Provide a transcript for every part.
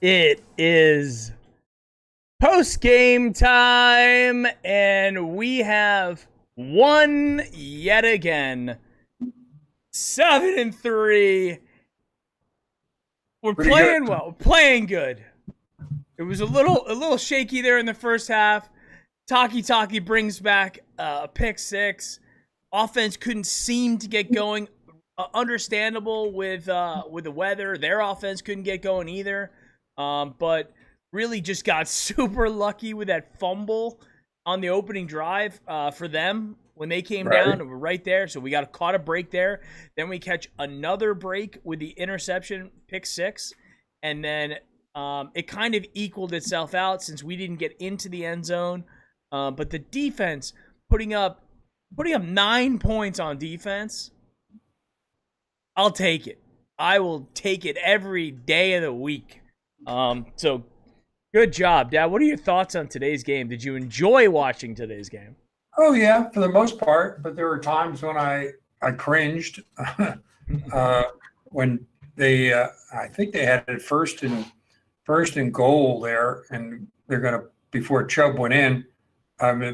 It is post-game time, and we have won yet again. 7-3. We're Pretty playing good. well, playing good. It was a little shaky there in the first half. Taki brings back a pick six. Offense couldn't seem to get going. Understandable with the weather. Their offense couldn't get going either. But really just got super lucky with that fumble on the opening drive for them when they came down and were right there. So we caught a break there. Then we catch another break with the interception, pick six. And then it kind of equaled itself out since we didn't get into the end zone. But the defense putting up 9 points on defense, I'll take it. I will take it every day of the week. So good job, Dad. What are your thoughts on today's game? Did you enjoy watching today's game? Oh yeah, for the most part, but there were times when I cringed when they I think they had it first and goal there, and they're gonna before Chubb went in,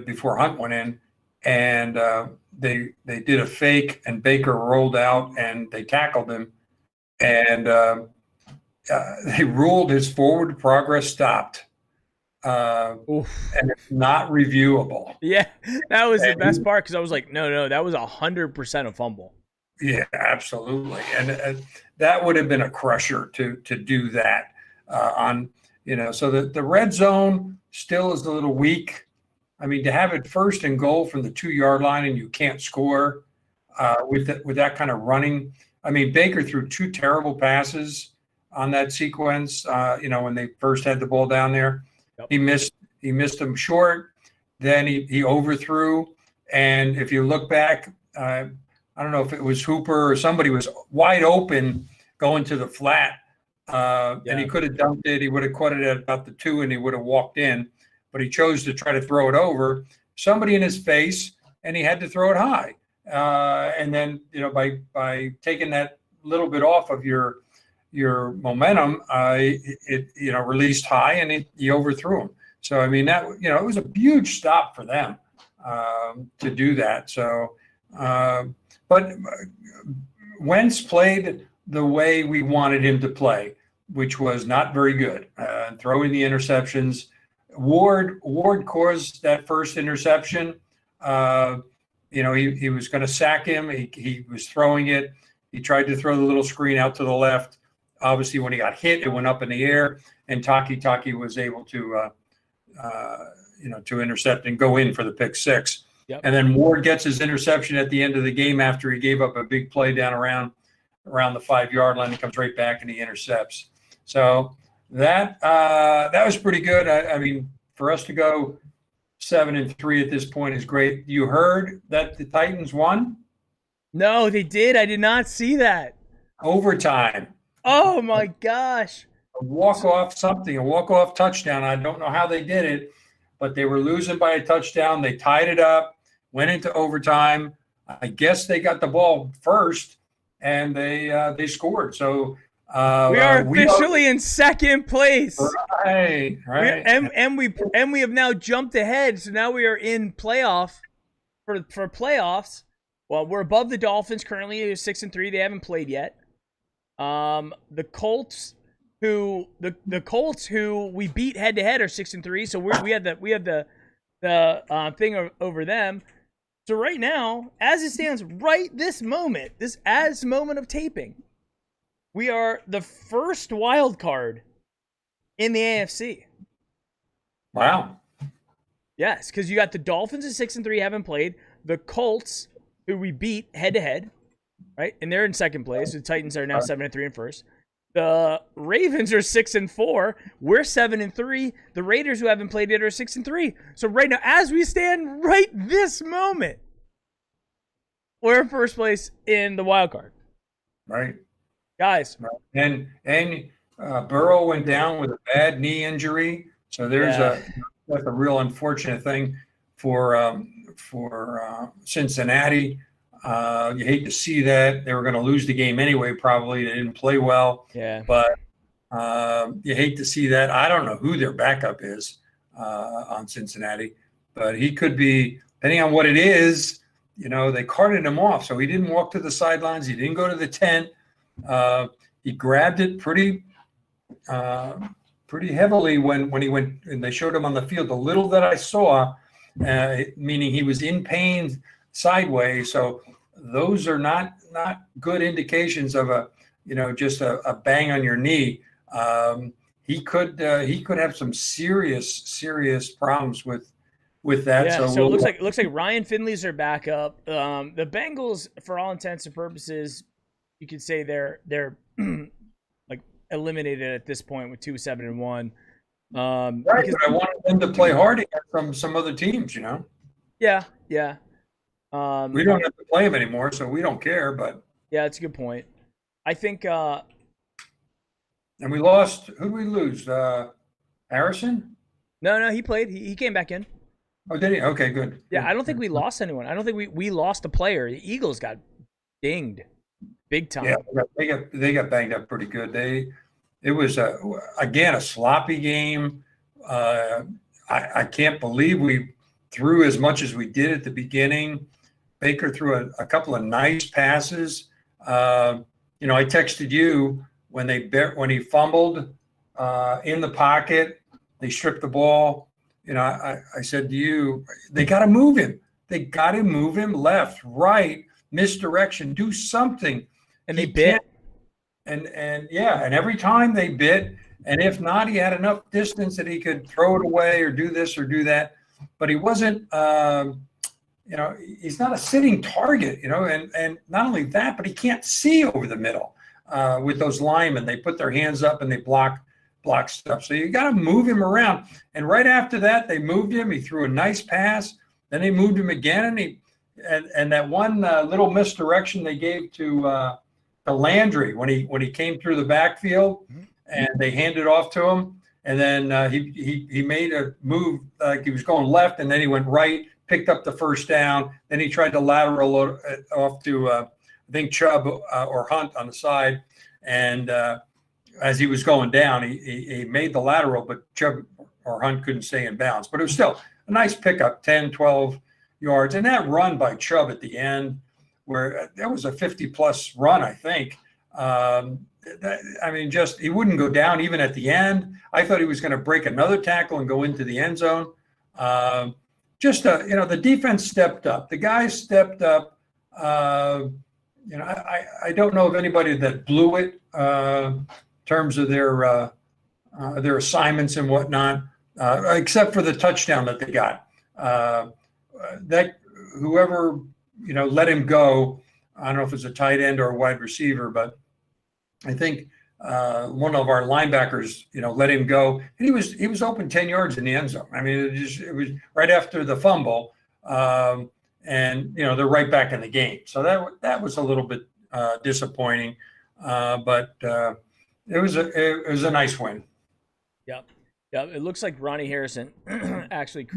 before Hunt went in, and they did a fake and Baker rolled out and they tackled him, and they ruled his forward progress stopped. And it's not reviewable. Yeah, that was the best part because I was like, no, that was 100% a fumble. Yeah, absolutely, and that would have been a crusher to do that So the red zone still is a little weak. I mean, to have it first and goal from the 2-yard line and you can't score with that kind of running. I mean, Baker threw 2 terrible passes on that sequence. When they first had the ball down there. Yep. He missed them short. Then he overthrew. And if you look back, I don't know if it was Hooper or somebody was wide open going to the flat. And he could have dumped it. He would have caught it at about the 2 and he would have walked in. But he chose to try to throw it over somebody in his face, and he had to throw it high. And then, by taking that little bit off of your momentum, it released high and he overthrew him. So, I mean, it was a huge stop for them to do that. So, but Wentz played the way we wanted him to play, which was not very good. Throwing the interceptions. Ward caused that first interception. He was going to sack him. He was throwing it. He tried to throw the little screen out to the left. Obviously, when he got hit, it went up in the air, and Taki was able to intercept and go in for the pick six. Yep. And then Ward gets his interception at the end of the game after he gave up a big play down around the 5-yard line. He comes right back and he intercepts. So that was pretty good. I mean, for us to go 7-3 at this point is great. You heard that the Titans won? No, they did. I did not see that. Overtime. Oh my gosh. A walk-off touchdown. I don't know how they did it, but they were losing by a touchdown. They tied it up, went into overtime. I guess they got the ball first, and they scored. So we are officially in second place. Right. And we have now jumped ahead. So now we are in playoff for playoffs. Well, we're above the Dolphins currently. They're 6-3. They haven't played yet. The Colts, who we beat head to head, are 6-3. So we have the thing over them. So right now, as it stands, right this moment of taping, we are the first wild card in the AFC. Wow. Yes, because you got the Dolphins at 6-3, haven't played. The Colts, who we beat head to head, right? And they're in second place. The Titans are now 7-3 in first. The Ravens are 6-4. We're 7-3. The Raiders, who haven't played yet, are 6-3. So right now, as we stand right this moment, we're in first place in the wild card. Right. Guys. And Burrow went down with a bad knee injury. So that's a real unfortunate thing for Cincinnati. You hate to see that. They were going to lose the game anyway, probably. They didn't play well. Yeah. But You hate to see that. I don't know who their backup is on Cincinnati, but he could be, depending on what it is. They carted him off, so he didn't walk to the sidelines. He didn't go to the tent. He grabbed it pretty heavily when he went, and they showed him on the field. The little that I saw, meaning he was in pain sideways. So those are not good indications of just a bang on your knee. He could have some serious problems with that. Yeah, so it looks like Ryan Finley's their backup. The Bengals, for all intents and purposes, you could say they're like eliminated at this point with 2-7-1. Right, but I wanted them to play hard from some other teams. Yeah. We don't have to play them anymore, so we don't care. But yeah, that's a good point. I think. And we lost. Who did we lose? Harrison? No, he played. He came back in. Oh, did he? Okay, good. Yeah, I don't think we lost anyone. I don't think we lost a player. The Eagles got dinged big time. Yeah, they got banged up pretty good. It was again a sloppy game. I can't believe we threw as much as we did at the beginning. Baker threw a couple of nice passes. I texted you when he fumbled in the pocket. They stripped the ball. I said to you, they got to move him. They got to move him left, right, misdirection, do something. And they bit. And every time they bit, and if not, he had enough distance that he could throw it away or do this or do that. But he wasn't, he's not a sitting target, and not only that, but he can't see over the middle with those linemen. They put their hands up and they block stuff. So you got to move him around. And right after that, they moved him. He threw a nice pass. Then they moved him again, and that one little misdirection they gave to Landry when he came through the backfield, and they handed off to him. And then he made a move like he was going left, and then he went right, picked up the first down. Then he tried to lateral off to I think Chubb or Hunt on the side, and as he was going down, he made the lateral, but Chubb or Hunt couldn't stay in bounds. But it was still a nice pickup, 10, 12 yards. And that run by Chubb at the end, where that was a 50-plus run, I think. He wouldn't go down even at the end. I thought he was going to break another tackle and go into the end zone. The defense stepped up. The guys stepped up. I don't know of anybody that blew it. Terms of their assignments and whatnot, except for the touchdown that they got. That whoever let him go, I don't know if it's a tight end or a wide receiver, but I think one of our linebackers, let him go, and he was open 10 yards in the end zone. I mean, it was right after the fumble, and they're right back in the game. So that was a little bit disappointing, but. It was a nice win. Yep. It looks like Ronnie Harrison actually.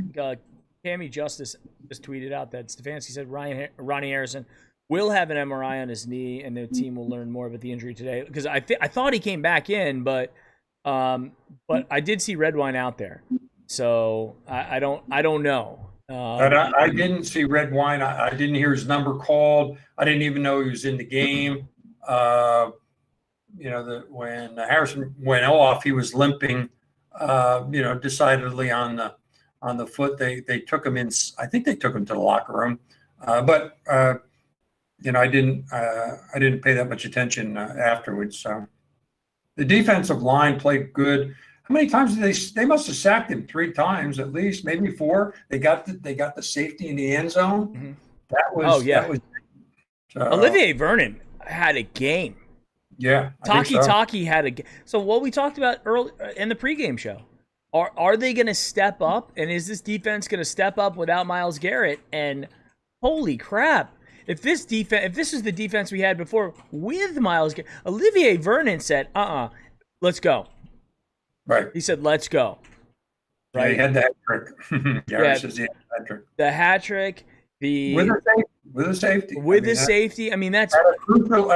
Cammy Justice just tweeted out that Stefanski said Ronnie Harrison will have an MRI on his knee, and the team will learn more about the injury today. Because I thought he came back in, but I did see Redwine out there, so I don't know. But I didn't see Redwine. I didn't hear his number called. I didn't even know he was in the game. When Harrison went off, he was limping, decidedly on the foot. They took him in. I think they took him to the locker room, but I didn't pay that much attention afterwards. So the defensive line played good. How many times did they must have sacked him 3 times at least, maybe 4. They got the safety in the end zone. Mm-hmm. That was Olivier Vernon had a game. Yeah, Taki had a. So what we talked about early in the pregame show, are they going to step up? And is this defense going to step up without Myles Garrett? And holy crap, if this is the defense we had before with Myles Garrett, Olivier Vernon said, let's go. Right. He said, let's go. Right. Yeah, he had the hat trick. Says he had the hat trick. The hat trick. With a safety. I mean, that's at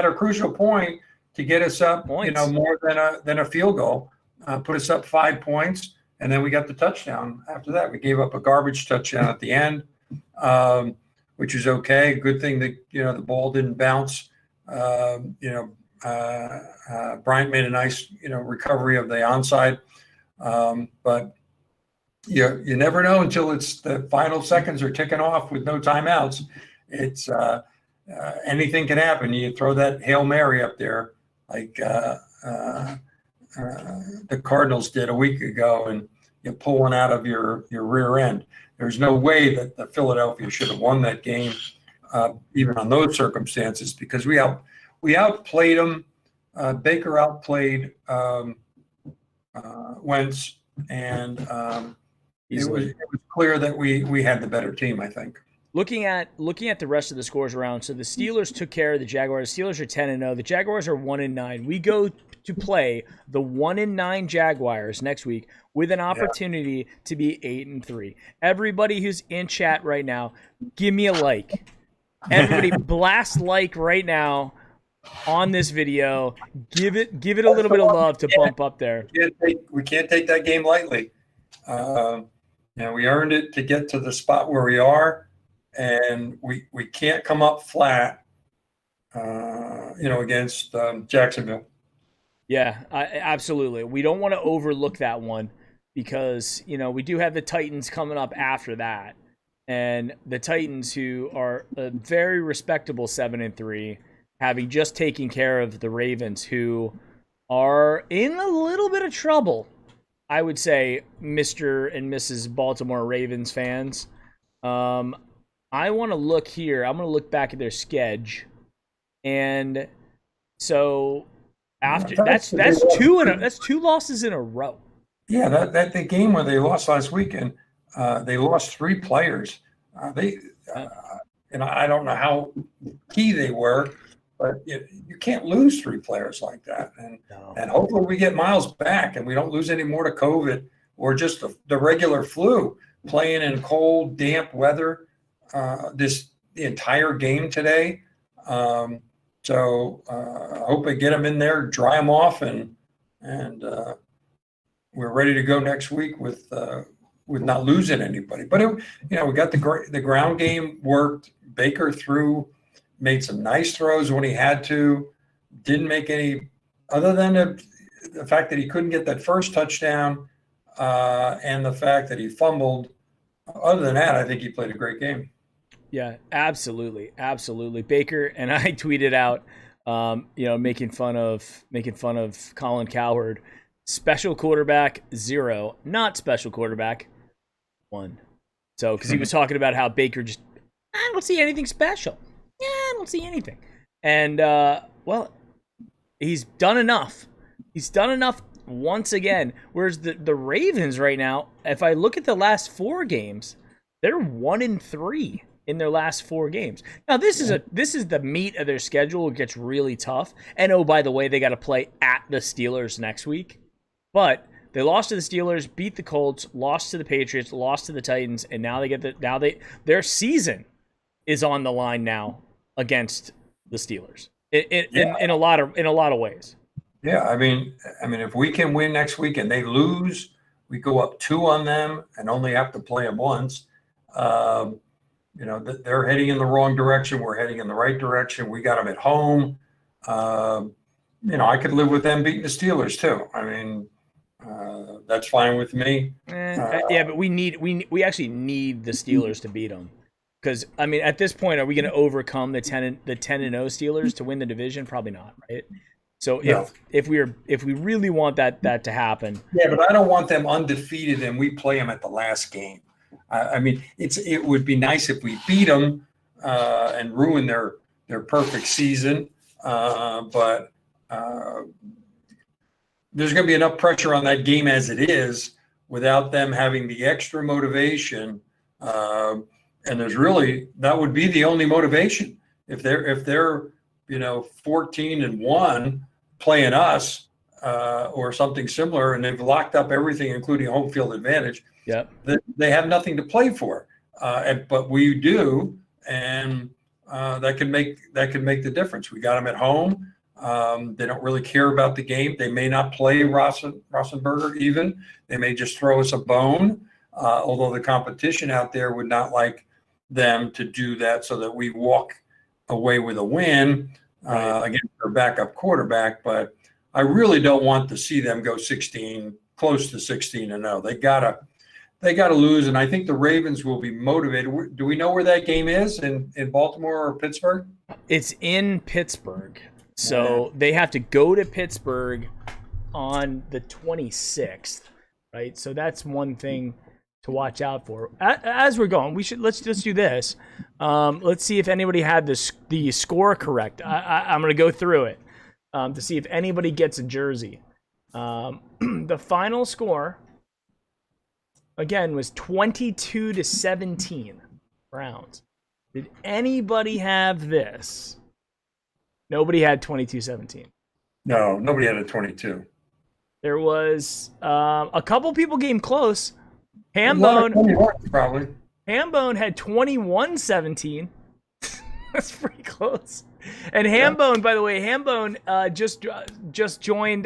a crucial point. to get us up, Points. more than a field goal, put us up 5 points, and then we got the touchdown after that. We gave up a garbage touchdown at the end, which is okay. Good thing that the ball didn't bounce. Bryant made a nice recovery of the onside, but you never know until it's the final seconds are ticking off with no timeouts. It's anything can happen. You throw that Hail Mary up there like the Cardinals did a week ago, and you pull one out of your rear end. There's no way that the Philadelphia should have won that game, even on those circumstances, because we outplayed them. Baker outplayed Wentz, and it was clear that we had the better team, I think. Looking at the rest of the scores around, so the Steelers took care of the Jaguars. The Steelers are 10-0. The Jaguars are 1-9. We go to play the 1-9 Jaguars next week with an opportunity to be 8-3. Everybody who's in chat right now, give me a like. Everybody blast like right now on this video. Give it a little bit of love to bump up there. We can't take that game lightly. We earned it to get to the spot where we are. And we can't come up flat, against Jacksonville. Yeah, absolutely. We don't want to overlook that one because, we do have the Titans coming up after that. And the Titans, who are a very respectable 7-3, having just taken care of the Ravens, who are in a little bit of trouble, I would say, Mr. and Mrs. Baltimore Ravens fans. I want to look here. I'm going to look back at their schedule, and so after that's two losses in a row. Yeah, that the game where they lost last weekend, they lost 3 players. I don't know how key they were, but you can't lose 3 players like that. And hopefully we get Miles back and we don't lose any more to COVID or just the regular flu. Playing in cold, damp weather. The entire game today. I hope I get them in there, dry them off, and we're ready to go next week with not losing anybody. But we got the ground game worked. Baker made some nice throws when he had to. Didn't make any other than the fact that he couldn't get that first touchdown and the fact that he fumbled. Other than that, I think he played a great game. Yeah, absolutely. Baker, and I tweeted out, making fun of Colin Cowherd. Special quarterback 0, not special quarterback 1. So, because he was talking about how Baker I don't see anything special. Yeah, I don't see anything. And he's done enough. He's done enough once again. Whereas the Ravens right now, if I look at the last 4 games, they're 1-3. In their last 4 games. Now this is the meat of their schedule. It gets really tough. And oh, by the way, they got to play at the Steelers next week. But they lost to the Steelers, beat the Colts, lost to the Patriots, lost to the Titans, and now their season is on the line now against the Steelers in a lot of ways. Yeah, I mean, if we can win next week and they lose, we go up 2 on them and only have to play them once. They're heading in the wrong direction. We're heading in the right direction. We got them at home. I could live with them beating the Steelers too. I mean, that's fine with me. But we actually need the Steelers to beat them because at this point, are we going to overcome the 10-0 Steelers to win the division? Probably not, right? So if we really want that to happen, but I don't want them undefeated and we play them at the last game. It would be nice if we beat them and ruin their perfect season. But there's going to be enough pressure on that game as it is without them having the extra motivation. And that would be the only motivation. If they're 14-1 playing us or something similar, and they've locked up everything, including home field advantage. Yeah, they have nothing to play for, but we do, and that can make the difference. We got them at home. They don't really care about the game. They may not play Rosenberger even. They may just throw us a bone, although the competition out there would not like them to do that so that we walk away with a win against their backup quarterback. But I really don't want to see them go close to 16-0. They gotta lose, and I think the Ravens will be motivated. Do we know where that game is in Baltimore or Pittsburgh? It's in Pittsburgh. So they have to go to Pittsburgh on the 26th, right? So that's one thing to watch out for. As we're going, let's do this. Let's see if anybody had the score correct. I'm going to go through it to see if anybody gets a jersey. The final score again was 22-17 Browns. Did anybody have this? Nobody had 22-17. No, nobody had a 22. There was a couple people came close. Hambone probably. Hambone had 21-17. That's pretty close. And Hambone, by the way, just joined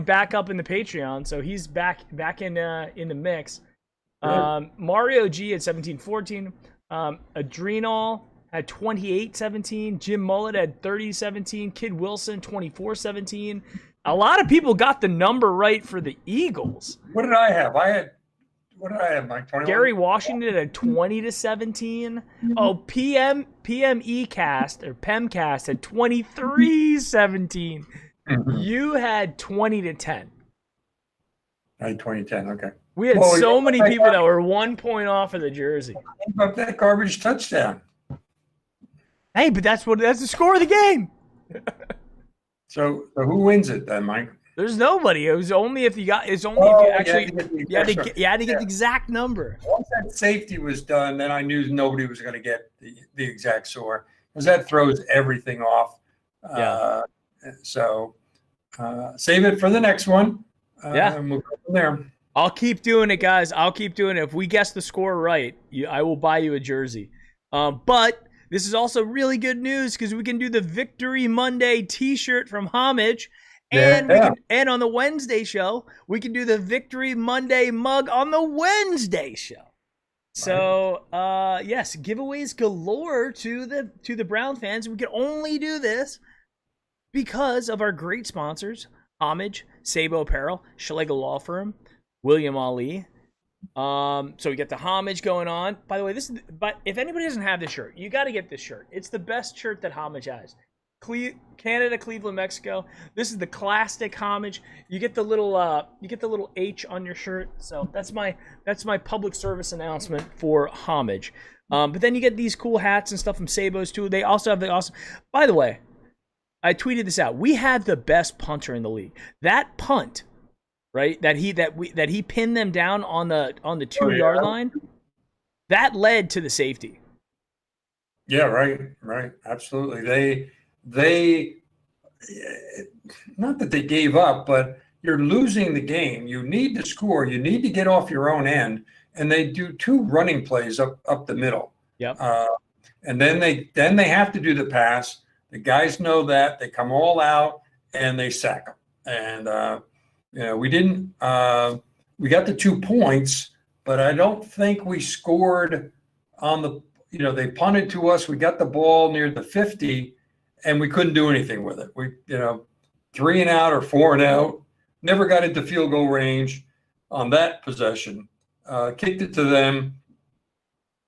back up in the Patreon, so he's back in the mix. Mario G had 17-14. Adrenal had 28-17. Jim Mullet had 30-17. Kid Wilson 24-17. A lot of people got the number right for the Eagles. What did I have? What did I have, Mike? 21? Gary Washington had 20-17. Oh, PMEcast or PEMcast had 23-17. You had 20-10. I had 20-10. Okay. We had so many people that were 1 point off of the jersey. About that garbage touchdown. Hey, but that's the score of the game. So who wins it then, Mike? There's nobody. It was only if you got. It's only if you actually you had to get the exact number. Once that safety was done, then I knew nobody was going to get the exact score because that throws everything off. So save it for the next one. And we'll go from there. I'll keep doing it, guys. I'll keep doing it. If we guess the score right, I will buy you a jersey. But this is also really good news because we can do the Victory Monday T-shirt from Homage, and and on the Wednesday show we can do the Victory Monday mug on the Wednesday show. So yes, giveaways galore to the Brown fans. We can only do this because of our great sponsors: Homage, Sabo Apparel, Schlegel Law Firm, William Ali. So we get the Homage going on. By the way, but if anybody doesn't have this shirt, you got to get this shirt. It's the best shirt that Homage has. Canada, Cleveland, Mexico. This is the classic Homage. You get the little H on your shirt. So that's my public service announcement for Homage. But then you get these cool hats and stuff from Sabos too. They also have the awesome. By the way, I tweeted this out. We had the best punter in the league. That punt, right? That he pinned them down on the 2-yard line. That led to the safety. Yeah, right. Absolutely. They not that they gave up, but you're losing the game. You need to score. You need to get off your own end, and they do 2 running plays up the middle. Yep. And then they have to do the pass. The guys know that. They come all out and they sack them. And we didn't. We got the 2 points, but I don't think we scored on the. They punted to us. We got the ball near the 50, and we couldn't do anything with it. We 3 and out or 4 and out. Never got into field goal range on that possession. Kicked it to them.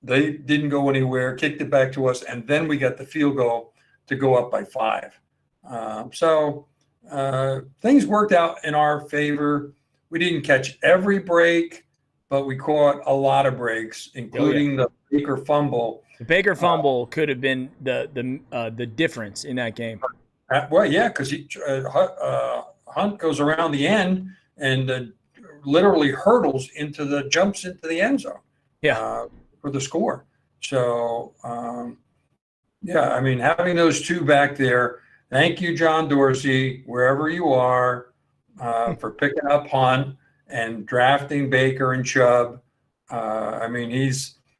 They didn't go anywhere. Kicked it back to us, and then we got the field goal to go up by 5. So things worked out in our favor. We didn't catch every break, but we caught a lot of breaks, including the Baker fumble. The Baker fumble could have been the difference in that game. Well, yeah, because Hunt goes around the end and literally jumps into the end zone. Yeah, for the score. So having those 2 back there. Thank you, John Dorsey, wherever you are, for picking up Hunt and drafting Baker and Chubb.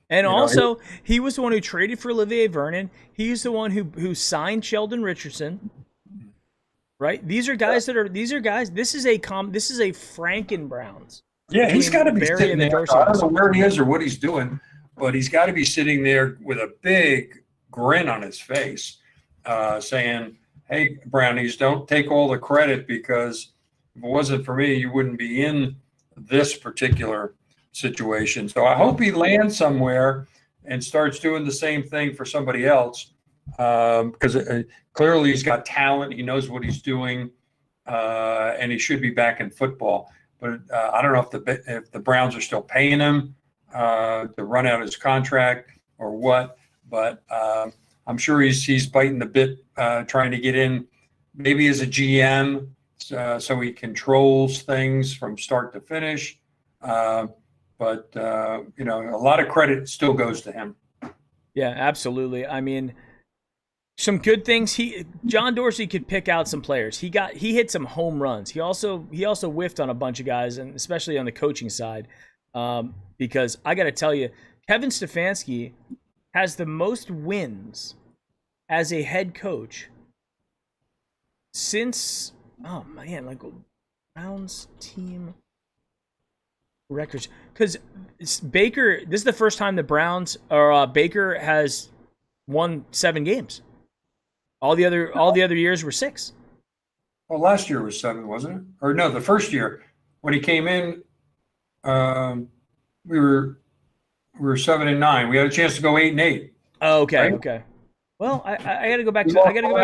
And You know, also, he was the one who traded for Olivier Vernon. He's the one who signed Sheldon Richardson. Right? These are guys. This is a Franken Browns. yeah, he's got to be Barry sitting and the there. Dorsey. I don't know where he is or what he's doing, but he's got to be sitting there with a big grin on his face, saying, "Hey, Brownies, don't take all the credit, because if it wasn't for me, you wouldn't be in this particular situation." So I hope he lands somewhere and starts doing the same thing for somebody else, because clearly he's got talent. He knows what he's doing, and he should be back in football. But I don't know if the Browns are still paying him to run out his contract or what. But I'm sure he's biting the bit, trying to get in, maybe as a GM, so he controls things from start to finish. But a lot of credit still goes to him. Yeah, absolutely. I mean, some good things. John Dorsey could pick out some players. He hit some home runs. He also whiffed on a bunch of guys, and especially on the coaching side. Because I got to tell you, Kevin Stefanski has the most wins as a head coach since Browns team records. Because Baker, this is the first time the Browns or Baker has won 7 games. All the other years were 6. Well, last year was 7, wasn't it? Or no, the first year when he came in, we were 7-9. We had a chance to go 8-8. Oh, okay, right? okay. Well, I got to go back to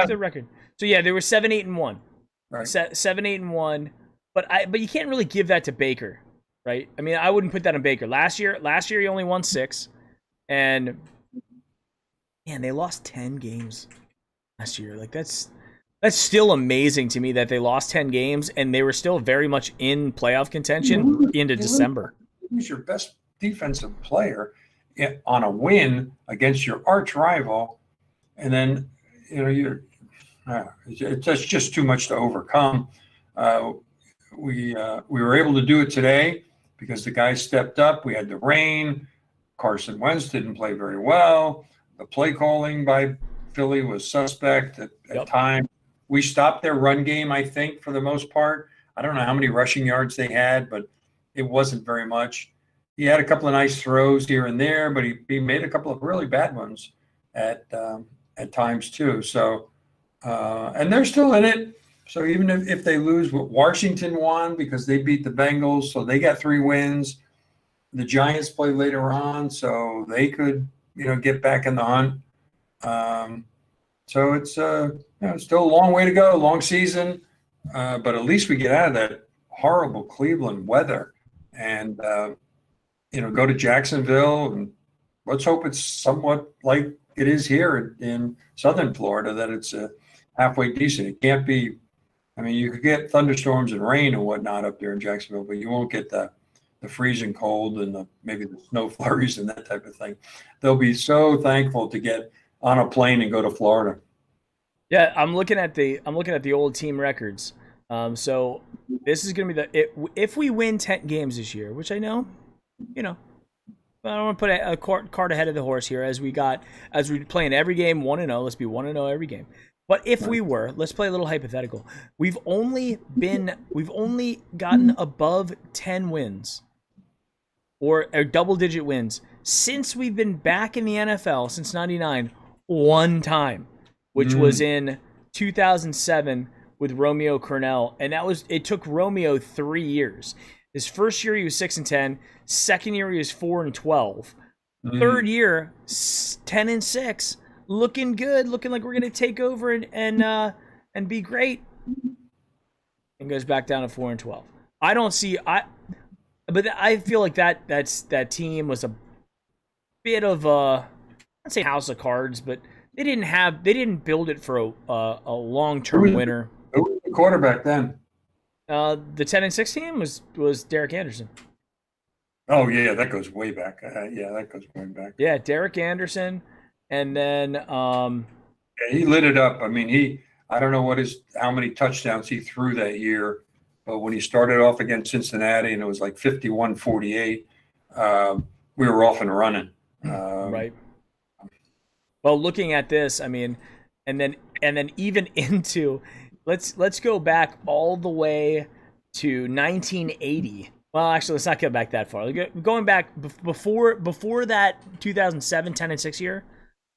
the record. So yeah, they were 7-8-1. Right. 7-8-1. But you can't really give that to Baker, right? I mean, I wouldn't put that on Baker. Last year he only won 6, and man, they lost 10 games last year. Like that's still amazing to me that they lost 10 games and they were still very much in playoff contention into December. Who's your best defensive player on a win against your arch rival, and then it's just too much to overcome. We were able to do it today because the guys stepped up. We had the rain. Carson Wentz didn't play very well. The play calling by Philly was suspect at times. We stopped their run game, I think, for the most part. I don't know how many rushing yards they had, but it wasn't very much. He had a couple of nice throws here and there, but he made a couple of really bad ones at times too. So, and they're still in it. So even if they lose, Washington won because they beat the Bengals, so they got 3 wins. The Giants play later on, so they could, get back in the hunt. So it's still a long way to go, long season, but at least we get out of that horrible Cleveland weather and go to Jacksonville, and let's hope it's somewhat like it is here in Southern Florida, that it's halfway decent. It can't be. I mean, you could get thunderstorms and rain and whatnot up there in Jacksonville, but you won't get the freezing cold and maybe the snow flurries and that type of thing. They'll be so thankful to get on a plane and go to Florida. Yeah, I'm looking at the old team records. So this is going to be if we win 10 games this year, which I know, I don't want to put a cart ahead of the horse here as we're playing every game 1-0. Let's be 1-0 every game. But if we were, let's play a little hypothetical. We've only gotten above 10 wins or double-digit wins since we've been back in the NFL since '99 one time, which was in 2007 with Romeo Crennel, and it took Romeo 3 years. His first year he was 6-10, second year he was 4-12, third year 10-6. Looking good, looking like we're gonna take over and be great, and goes back down to 4-12. But I feel like that team was a bit of I'd say house of cards, but they didn't build it for a long-term winner. Who was the quarterback then? The 10-6 team was Derek Anderson. Oh yeah, that goes way back. That goes way back. Yeah, Derek Anderson. And then he lit it up. I mean, I don't know how many touchdowns he threw that year, but when he started off against Cincinnati and it was like 51-48, we were off and running. Right. Well, looking at this, I mean, and then even into let's go back all the way to 1980. Well, actually, let's not go back that far. Going back before that 2007 10-6 year,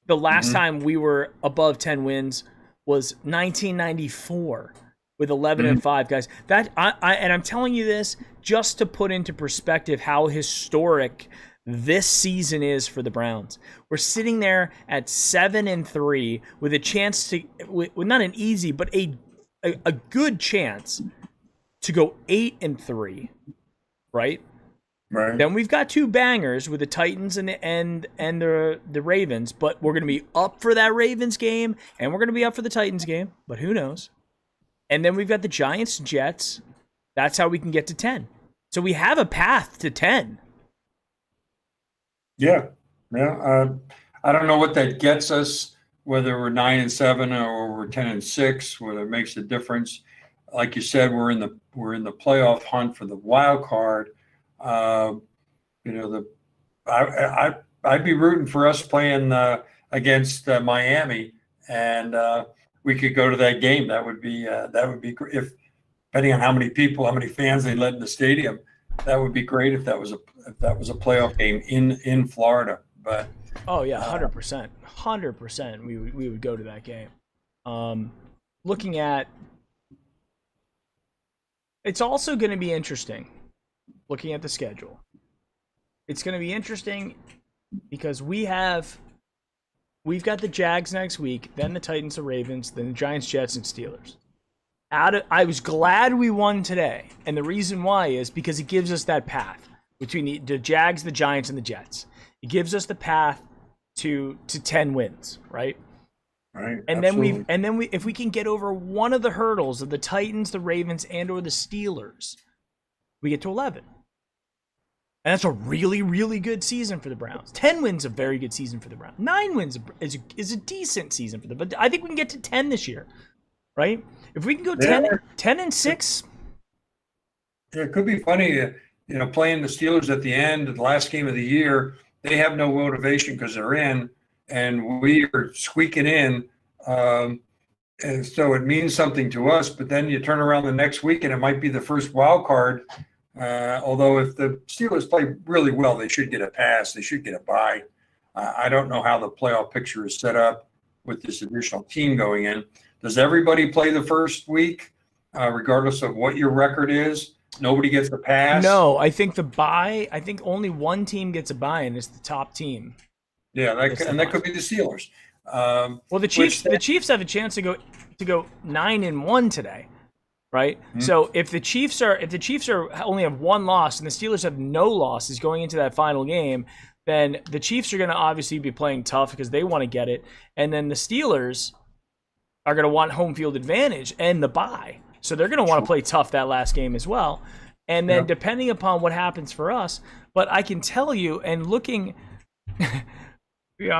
the last time we were above 10 wins was 1994 with 11-5 guys. That and I'm telling you this just to put into perspective how historic this season is for the Browns. We're sitting there at 7-3 with a chance to, with not an easy, but a good chance to go 8-3, right? Right. Then we've got two bangers with the Titans and the Ravens, but we're going to be up for that Ravens game and we're going to be up for the Titans game, but who knows? And then we've got the Giants, Jets. That's how we can get to 10. So we have a path to 10. Yeah. I don't know what that gets us, whether we're 9-7 or we're 10-6, whether it makes a difference. Like you said, we're in the playoff hunt for the wild card. I'd be rooting for us playing against Miami, and we could go to that game. That would be great. If depending on how many fans they let in the stadium, that would be great if that was a playoff game in Florida. But oh yeah, 100%, we would go to that game. Looking at, it's also going to be interesting. Looking at the schedule, it's going to be interesting because we've got the Jags next week, then the Titans, the Ravens, then the Giants, Jets, and Steelers. I was glad we won today, and the reason why is because it gives us that path between the Jags, the Giants, and the Jets. It gives us the path to 10 wins, right? Right. And absolutely. then we if we can get over one of the hurdles of the Titans, the Ravens, and or the Steelers, we get to 11. And that's a really, really good season for the Browns. 10 wins a very good season for the Browns. 9 wins is a decent season for them. But I think we can get to 10 this year, right? If we can go 10-6. It could be funny, playing the Steelers at the end of the last game of the year. They have no motivation because they're in, and we are squeaking in. And so it means something to us. But then you turn around the next week, and it might be the first wild card. Although if the Steelers play really well, they should get a pass. They should get a bye. I don't know how the playoff picture is set up with this additional team going in. Does everybody play the first week, regardless of what your record is? Nobody gets a pass? No, I think only one team gets a bye, and it's the top team. Yeah, that could be the Steelers. Well, the Chiefs have a chance to go 9-1 today. Right. Mm-hmm. So if the Chiefs only have one loss and the Steelers have no losses going into that final game, then the Chiefs are going to obviously be playing tough because they want to get it, and then the Steelers are going to want home field advantage and the bye, so they're going to want to play tough that last game as well. And then depending upon what happens for us, but I can tell you, and looking, I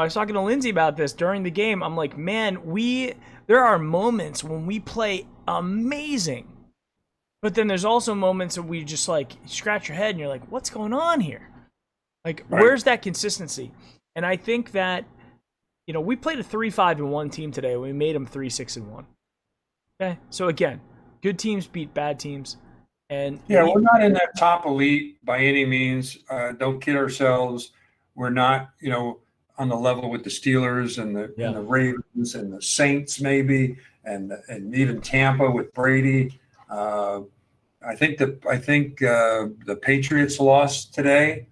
was talking to Lindsay about this during the game. I'm like, man, there are moments when we play amazing, but then there's also moments that we just like scratch your head and you're like, what's going on here? Like, where's that consistency? And I think that, we played a 3-5-1 team today. We made them 3-6-1. Okay, so again, good teams beat bad teams, and we're not in that top elite by any means. Don't kid ourselves. We're not, on the level with the Steelers and the Ravens and the Saints maybe, and even Tampa with Brady. I think the Patriots lost today.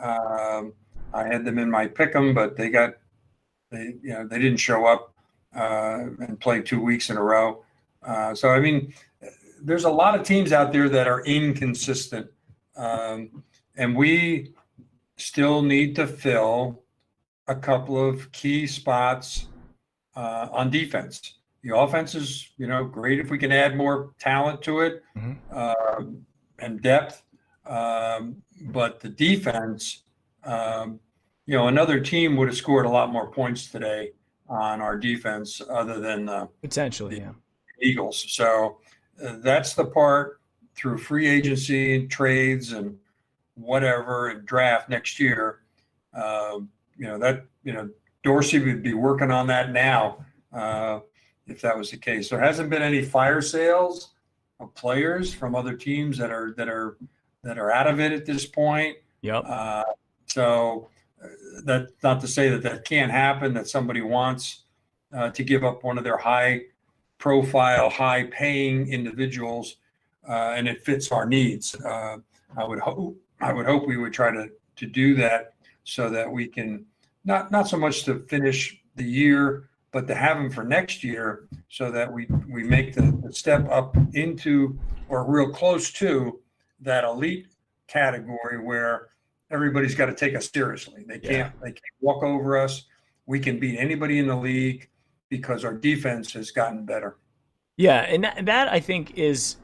I had them in my pick'em, but they didn't show up and play 2 weeks in a row. So I mean, there's a lot of teams out there that are inconsistent, and we still need to fill a couple of key spots on defense. The offense is, great if we can add more talent to it and depth. But the defense, another team would have scored a lot more points today on our defense other than potentially, Eagles. So that's the part through free agency and trades and whatever and draft next year. Dorsey would be working on that now if that was the case. There hasn't been any fire sales of players from other teams that are out of it at this point. Yep. So that's not to say that can't happen, that somebody wants to give up one of their high-profile, high-paying individuals, and it fits our needs. I would hope we would try to do that so that we can not so much to finish the year, but to have them for next year, so that we make the step up into or real close to that elite category where everybody's got to take us seriously. They can't walk over us. We can beat anybody in the league because our defense has gotten better. Yeah, and that I think is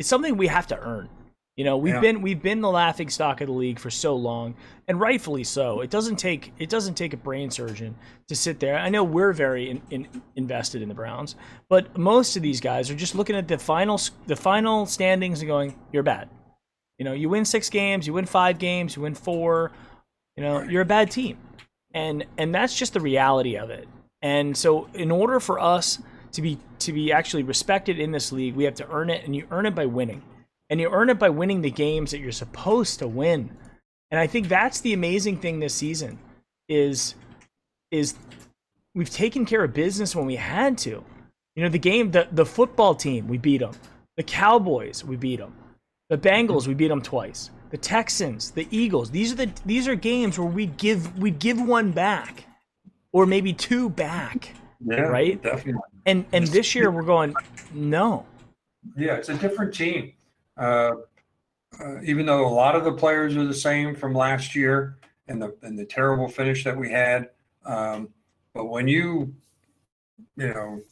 something we have to earn. We've been the laughing stock of the league for so long, and rightfully so. It doesn't take a brain surgeon to sit there. I know we're very invested in the Browns, but most of these guys are just looking at the final standings and going, "You're bad." You win 6 games, you win 5 games, you win 4. You're a bad team, and that's just the reality of it. And so, in order for us to be actually respected in this league, we have to earn it, and you earn it by winning. And you earn it by winning the games that you're supposed to win. And I think that's the amazing thing this season is we've taken care of business when we had to. The football team, we beat them. The Cowboys, we beat them. The Bengals, we beat them twice. The Texans, the Eagles. These are games where we'd give one back, or maybe 2 back. Yeah, right. Definitely. And this year we're going, no. Yeah, it's a different team. Even though a lot of the players are the same from last year and the terrible finish that we had, but when you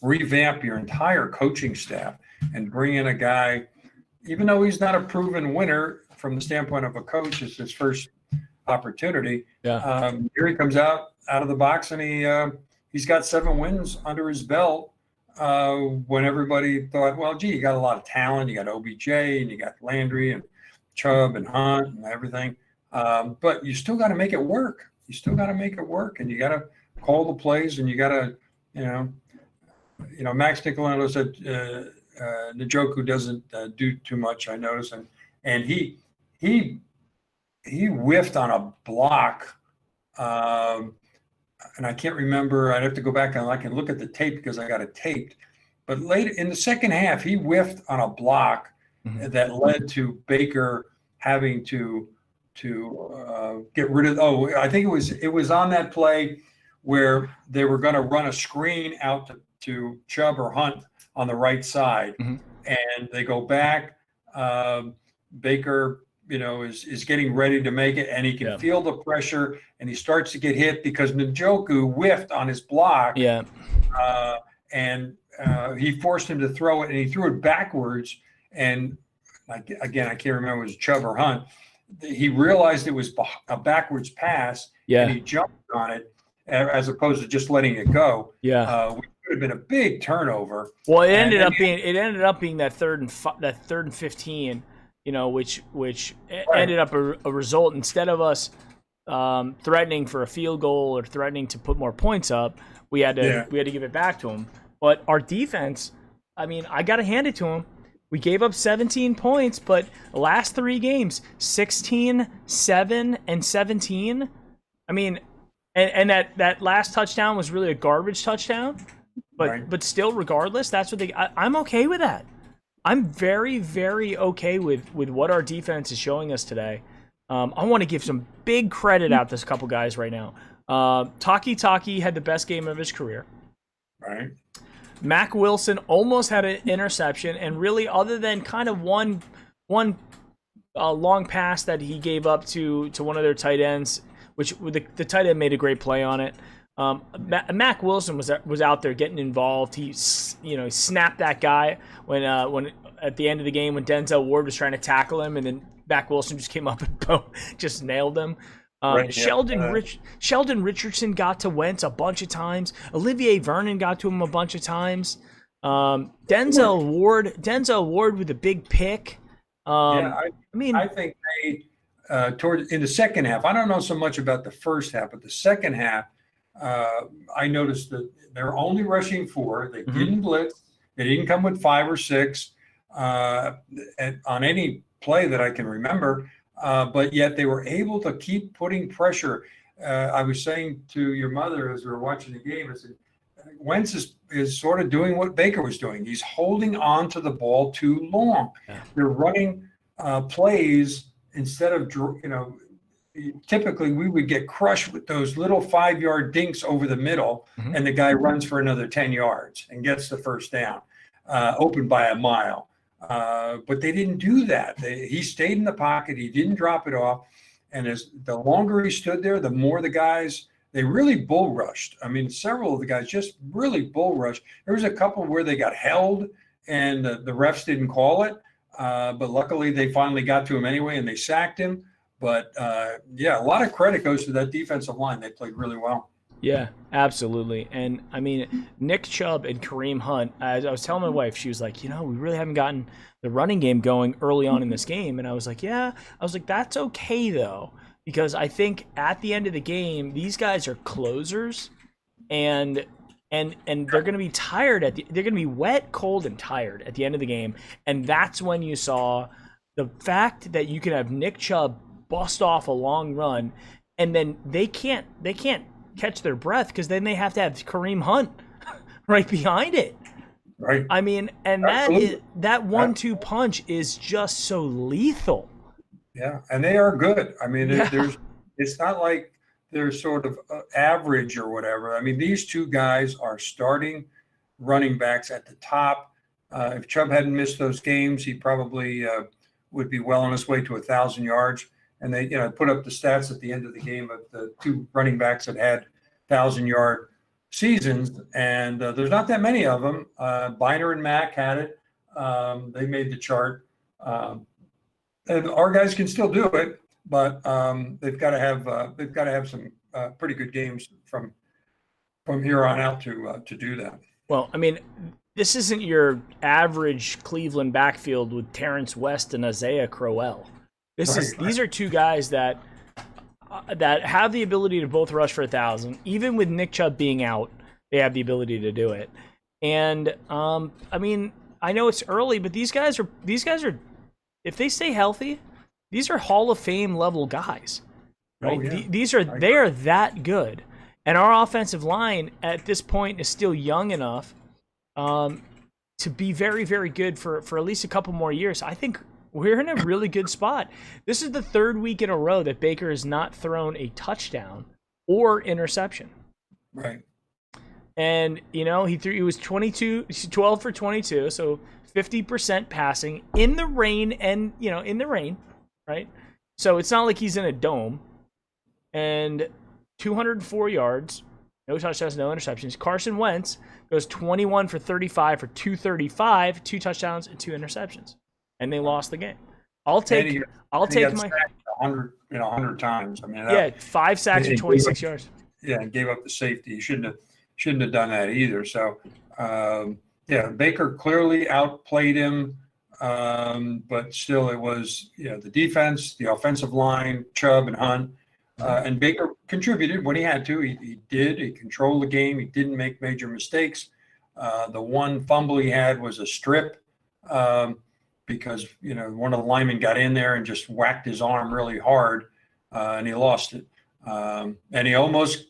revamp your entire coaching staff and bring in a guy, even though he's not a proven winner from the standpoint of a coach, it's his first opportunity. Yeah. Here he comes out of the box, and he's got 7 wins under his belt. When everybody thought, well, gee, you got a lot of talent. You got OBJ and you got Landry and Chubb and Hunt and everything. But you still got to make it work. And you got to call the plays, and you got to, Max Nicolano said Njoku doesn't do too much, I noticed. And he whiffed on a block. And I can't remember. I'd have to go back and I can look at the tape because I got it taped. But later in the second half, he whiffed on a block that led to Baker having to get rid of. Oh, I think it was on that play where they were going to run a screen out to Chubb or Hunt on the right side, and they go back. Baker, is getting ready to make it, and he can feel the pressure, and he starts to get hit because Njoku whiffed on his block. Yeah. And he forced him to throw it, and he threw it backwards. And again, I can't remember if it was Chubb or Hunt. He realized it was a backwards pass, and he jumped on it as opposed to just letting it go. Yeah. Which could have been a big turnover. Well, it ended up being that third and 15. Which ended up a result. Instead of us threatening for a field goal or threatening to put more points up, we had to give it back to them. But our defense, I got to hand it to them. We gave up 17 points, but the last 3 games, 16, 7, and 17. And that last touchdown was really a garbage touchdown. But still, regardless, that's what I'm okay with that. I'm very, very okay with what our defense is showing us today. I want to give some big credit out to this couple guys right now. Taki had the best game of his career. Right. Mac Wilson almost had an interception, and really, other than kind of one long pass that he gave up to one of their tight ends, which the tight end made a great play on it. Mac Wilson was out there getting involved. He snapped that guy when at the end of the game when Denzel Ward was trying to tackle him, and then Mac Wilson just came up and just nailed him. Sheldon Richardson got to Wentz a bunch of times. Olivier Vernon got to him a bunch of times. Denzel Ward with a big pick. I think in the second half. I don't know so much about the first half, but the second half, I noticed that they're only rushing 4. They didn't blitz. They didn't come with 5 or 6 on any play that I can remember. But yet they were able to keep putting pressure. I was saying to your mother as we were watching the game, I said, Wentz is sort of doing what Baker was doing. He's holding on to the ball too long. Yeah. They're running plays instead of, typically we would get crushed with those little 5-yard dinks over the middle, and the guy runs for another 10 yards and gets the first down, open by a mile. But they didn't do that. He stayed in the pocket. He didn't drop it off. And as the longer he stood there, the more the guys, they really bull rushed. I mean, several of the guys just really bull rushed. There was a couple where they got held and the refs didn't call it. But luckily they finally got to him anyway and they sacked him. But a lot of credit goes to that defensive line. They played really well. Yeah, absolutely. And I mean, Nick Chubb and Kareem Hunt, as I was telling my wife, she was like, we really haven't gotten the running game going early on in this game. And I was like, that's okay though, because I think at the end of the game, these guys are closers and they're going to be tired they're going to be wet, cold, and tired at the end of the game. And that's when you saw the fact that you can have Nick Chubb bust off a long run and then they can't catch their breath because then they have to have Kareem Hunt right behind it. Right. I mean, and that 1-2 punch is just so lethal. Yeah, and they are good. I mean, it's not like they're sort of average or whatever. I mean, these two guys are starting running backs at the top. If Chubb hadn't missed those games, he probably would be well on his way to 1,000 yards. And they, put up the stats at the end of the game of the two running backs that had 1,000-yard seasons, and there's not that many of them. Biner and Mack had it; they made the chart, and our guys can still do it, but they've got to have some pretty good games from here on out to do that. Well, I mean, this isn't your average Cleveland backfield with Terrence West and Isaiah Crowell. These are two guys that have the ability to both rush for 1,000. Even with Nick Chubb being out, they have the ability to do it. And I mean, I know it's early, but these guys are if they stay healthy, these are Hall of Fame level guys. Right? Oh, yeah. They are that good. And our offensive line at this point is still young enough to be very, very good for at least a couple more years. I think we're in a really good spot. This is the 3rd week in a row that Baker has not thrown a touchdown or interception. Right. And, he was 12 for 22, so 50% passing in the rain and, right? So it's not like he's in a dome. And 204 yards, no touchdowns, no interceptions. Carson Wentz goes 21 for 35 for 235, 2 touchdowns and 2 interceptions. And they lost the game. I'll take my 100 times. I mean, 5 sacks for 26 yards. Yeah, and gave up the safety. He shouldn't have done that either. So, Baker clearly outplayed him, but still, it was the defense, the offensive line, Chubb and Hunt, and Baker contributed when he had to. He did. He controlled the game. He didn't make major mistakes. The one fumble he had was a strip. Because one of the linemen got in there and just whacked his arm really hard, and he lost it. And he almost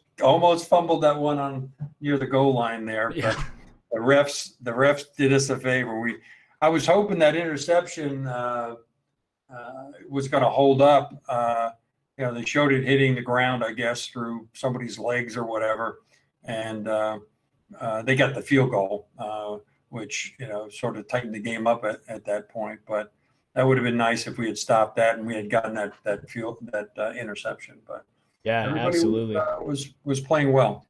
fumbled that one on near the goal line there. Yeah. But the refs did us a favor. I was hoping that interception was going to hold up. They showed it hitting the ground, I guess, through somebody's legs or whatever, and they got the field goal. Which sort of tightened the game up at that point. But that would have been nice if we had stopped that and we had gotten that interception. But absolutely was playing well.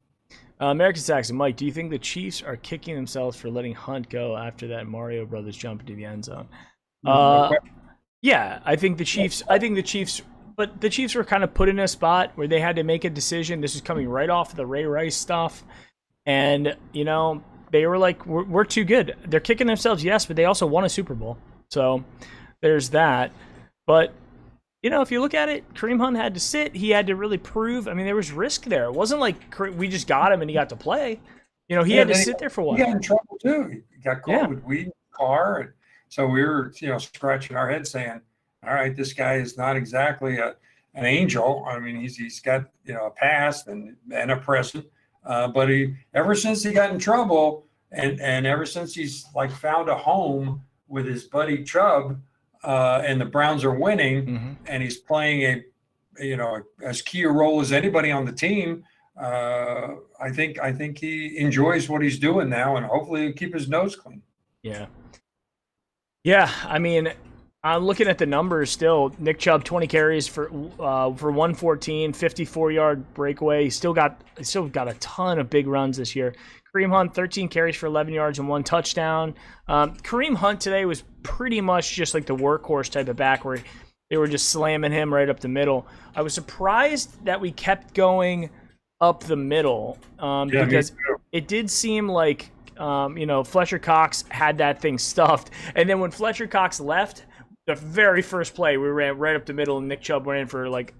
American Saxon, Mike, do you think the Chiefs are kicking themselves for letting Hunt go after that Mario Brothers jump into the end zone? I think the Chiefs. But the Chiefs were kind of put in a spot where they had to make a decision. This is coming right off of the Ray Rice stuff, and they were like, we're too good. They're kicking themselves, yes, but they also won a Super Bowl. So there's that. But if you look at it, Kareem Hunt had to sit. He had to really prove. I mean, there was risk there. It wasn't like we just got him and he got to play. He had to sit there for a while. He got in trouble too. He got caught with weed in the car. And so we were, scratching our heads saying, all right, this guy is not exactly an angel. I mean, he's got, a past and a present. But ever since he got in trouble and ever since he's like found a home with his buddy Chubb, and the Browns are winning, and he's playing as key a role as anybody on the team. I think he enjoys what he's doing now, and hopefully he'll keep his nose clean. Yeah. I mean, I'm looking at the numbers still. Nick Chubb, 20 carries for 114, 54-yard breakaway. He still got a ton of big runs this year. Kareem Hunt, 13 carries for 11 yards and 1 touchdown. Kareem Hunt today was pretty much just like the workhorse type of back where they were just slamming him right up the middle. I was surprised that we kept going up the middle because it did seem like, Fletcher Cox had that thing stuffed. And then when Fletcher Cox left, the very first play, we ran right up the middle and Nick Chubb ran for like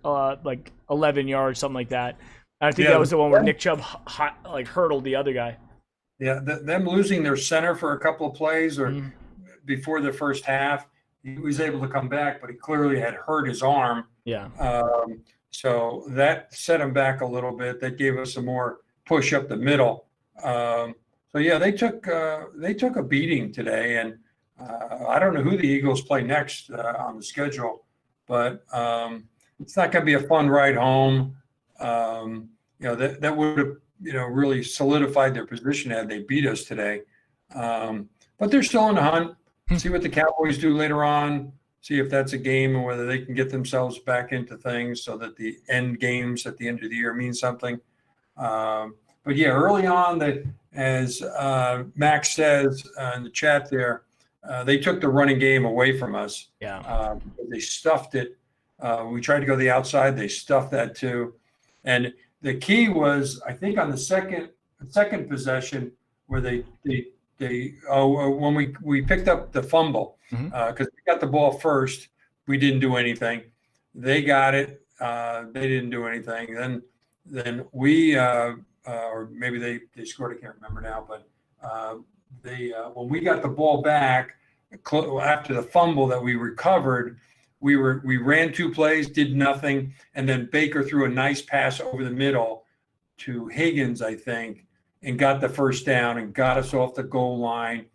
11 yards, something like that. I think that was the one where Nick Chubb hurdled the other guy. Yeah, them losing their center for a couple of plays or before the first half, he was able to come back, but he clearly had hurt his arm. Yeah. So that set him back a little bit. That gave us some more push up the middle. They took a beating today, and I don't know who the Eagles play next on the schedule, but it's not going to be a fun ride home. That would have, really solidified their position had they beat us today. But they're still in the hunt. See what the Cowboys do later on. See if that's a game and whether they can get themselves back into things so that the end games at the end of the year mean something. But yeah, early on, as Max says in the chat there, they took the running game away from us. Yeah. They stuffed it. We tried to go the outside. They stuffed that too. And the key was, I think, on the second possession where when we picked up the fumble, because we got the ball first, we didn't do anything. They got it. They didn't do anything. Then we, or maybe they scored. I can't remember now. But when we got the ball back after the fumble that we recovered, we ran 2 plays, did nothing, and then Baker threw a nice pass over the middle to Higgins, I think, and got the first down and got us off the goal line.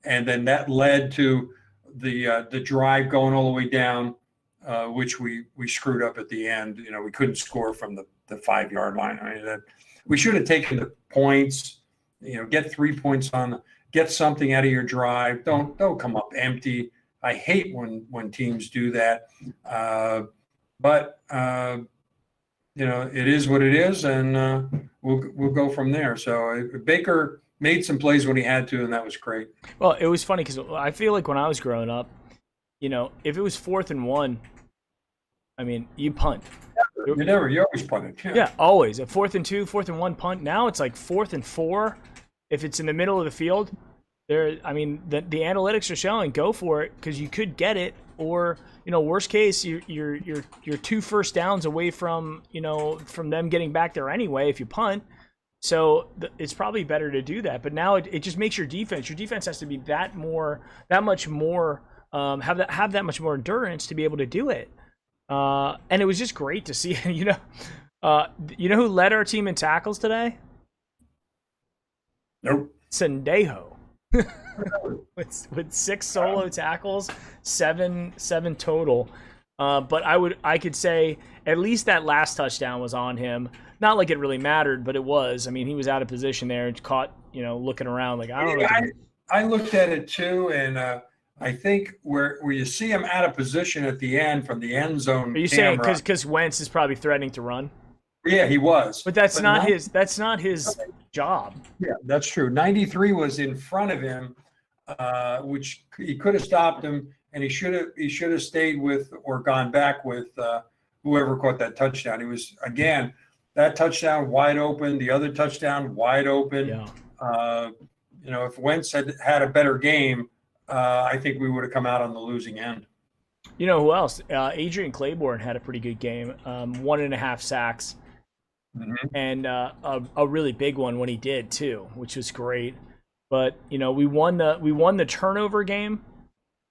And then that led to the drive going all the way down, which we screwed up at the end. We couldn't score from the 5-yard line. I mean, we should have taken the points. Get 3 points get something out of your drive. Don't come up empty. I hate when teams do that. But it is what it is, and we'll go from there. So Baker made some plays when he had to, and that was great. Well, it was funny because I feel like when I was growing up, if it was 4th and 1, I mean, you punt. You always punted. Yeah, always. At 4th and 2, 4th and 1 punt. Now it's like 4th and 4. If it's in the middle of the field, the analytics are showing go for it because you could get it, or worst case you're 2 first downs away from from them getting back there anyway if you punt. So it's probably better to do that. But now it just makes your defense has to be that much more have that much more endurance to be able to do it. And it was just great to see. Who led our team in tackles today? Nope. Sendejo. with 6 solo tackles, 7 total. But I could say at least that last touchdown was on him. Not like it really mattered, but it was. I mean, he was out of position there and caught, looking around like, I don't know. I looked at it too, and I think where you see him out of position at the end from the end zone. Are you saying because Wentz is probably threatening to run? Yeah, he was. But that's not his job. Yeah, that's true. 93 was in front of him, which he could have stopped him, and he should have stayed with or gone back with whoever caught that touchdown. He was, again, that touchdown wide open, the other touchdown wide open. Yeah. If Wentz had a better game, I think we would have come out on the losing end. You know who else? Adrian Claiborne had a pretty good game. 1.5 sacks, Mhm. and a really big one when he did too, which was great. But we won the turnover game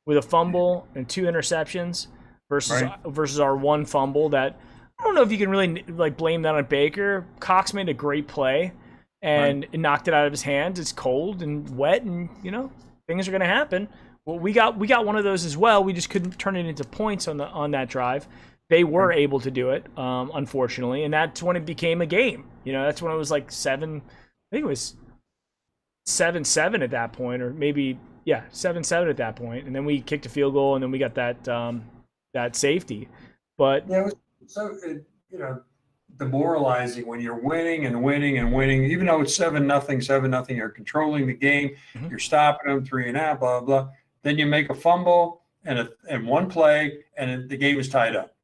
with a fumble and 2 interceptions versus Right. versus our one fumble. That I don't know if you can really like blame that on Baker. Cox made a great play Right. and it knocked it out of his hands. It's cold and wet, and things are going to happen. Well, we got one of those as well. We just couldn't turn it into points on that drive. They were Right. able to do it, unfortunately, and that's when it became a game. That's when it was like seven. I think it was 7-7 at that point, or maybe 7-7 at that point, and then we kicked a field goal, and then we got that safety. But Yeah, it was demoralizing when you're winning and winning and winning, even though it's 7-0, 7-0. You're controlling the game, Mhm. you're stopping them 3-and-out, blah blah. Then you make a fumble and one play, and the game is tied up.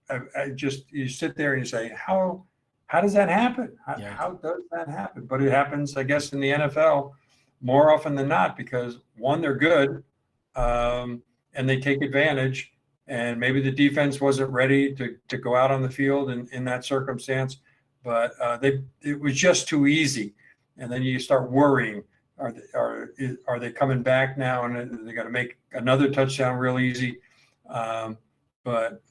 You sit there and you say, how does that happen? How, Yeah. how does that happen? But it happens, I guess, in the NFL more often than not because one, they're good, and they take advantage. And maybe the defense wasn't ready to go out on the field in that circumstance, but it was just too easy. And then you start worrying: are they coming back now? And they got to make another touchdown real easy. But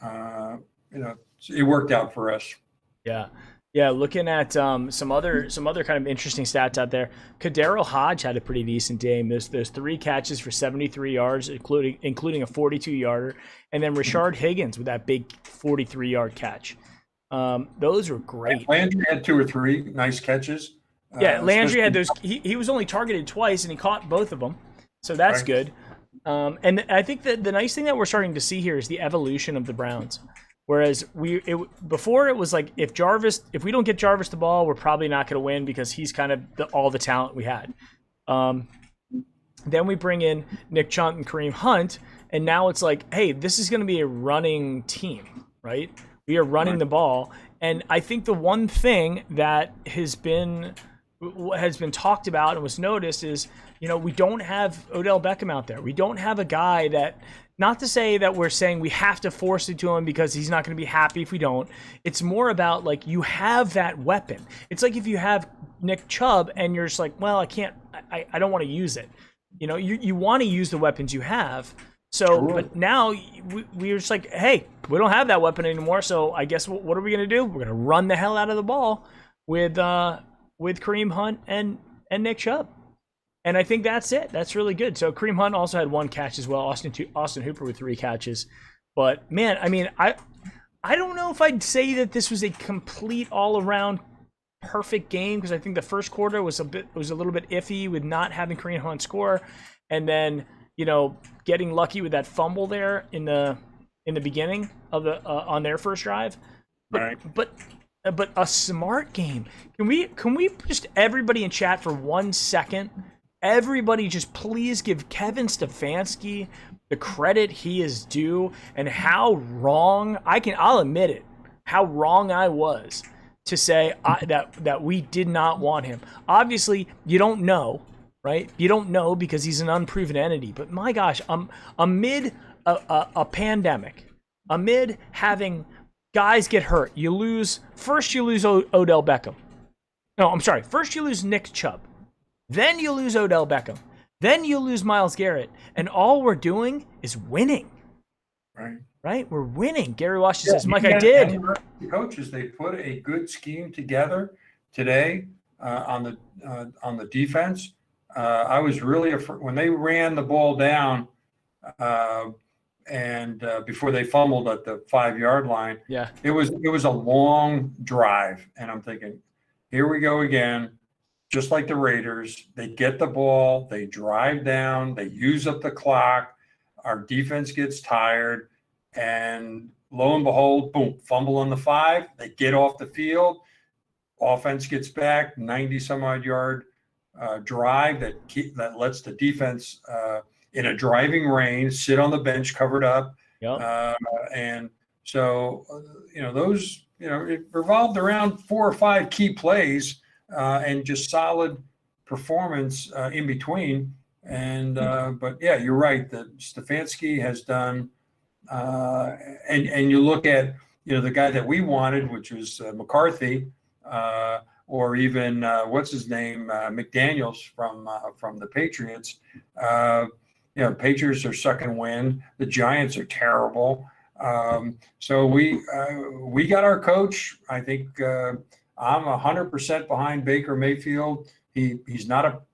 it worked out for us. Yeah. Yeah, looking at some other kind of interesting stats out there. Kadero Hodge had a pretty decent game. There's 3 catches for 73 yards, including a 42-yarder, and then Rashard Higgins with that big 43-yard catch. Those were great. Landry had 2 or 3 nice catches. Yeah, Landry had Especially those. He was only targeted twice, and he caught both of them, so that's right. good. And I think that the nice thing that we're starting to see here is the evolution of the Browns. Whereas before it was like if we don't get Jarvis the ball, we're probably not going to win because he's kind of all the talent we had. Then we bring in Nick Chubb and Kareem Hunt, and now it's like, hey, this is going to be a running team, right? We are running the ball, and I think the one thing that has been talked about and was noticed is, we don't have Odell Beckham out there. We don't have a guy that. Not to say that we're saying we have to force it to him because he's not going to be happy if we don't. It's more about like you have that weapon. It's like if you have Nick Chubb and you're just like, well, I don't want to use it. You want to use the weapons you have. So, Sure. But now we're just like, hey, we don't have that weapon anymore. So I guess what are we going to do? We're going to run the hell out of the ball with Kareem Hunt and Nick Chubb. And I think that's it. That's really good. So Kareem Hunt also had 1 catch as well. Austin Hooper with 3 catches. But man, I mean, I don't know if I'd say that this was a complete all-around perfect game because I think the first quarter was a little bit iffy with not having Kareem Hunt score, and then getting lucky with that fumble there in the beginning of the on their first drive. Right. But a smart game. Can we just everybody in chat for 1 second? Everybody just please give Kevin Stefanski the credit he is due and how wrong I'll admit it, how wrong I was to say that we did not want him. Obviously, you don't know, right? You don't know because he's an unproven entity. But my gosh, amid a pandemic, amid having guys get hurt, you lose Odell Beckham. No, I'm sorry. First you lose Nick Chubb. Then you lose Odell Beckham. Then you lose Myles Garrett. And all we're doing is winning. Right? We're winning. Gary Washington says, Mike, I did. The coaches, they put a good scheme together today on the defense. I was really afraid when they ran the ball down and before they fumbled at the 5-yard line. Yeah. It was a long drive. And I'm thinking, here we go again. Just like the Raiders, they get the ball, they drive down, they use up the clock. Our defense gets tired, and lo and behold, boom, fumble on the 5. They get off the field. Offense gets back, 90-some-odd yard drive that lets the defense in a driving rain sit on the bench covered up. Yep. And so, it revolved around 4 or 5 key plays. And just solid performance in between. And but yeah, you're right. That Stefanski has done And you look at, the guy that we wanted, which was McCarthy, or even what's his name, McDaniels from the Patriots. Patriots are sucking wind. The Giants are terrible. So we got our coach. I think I'm 100% behind Baker Mayfield. He's not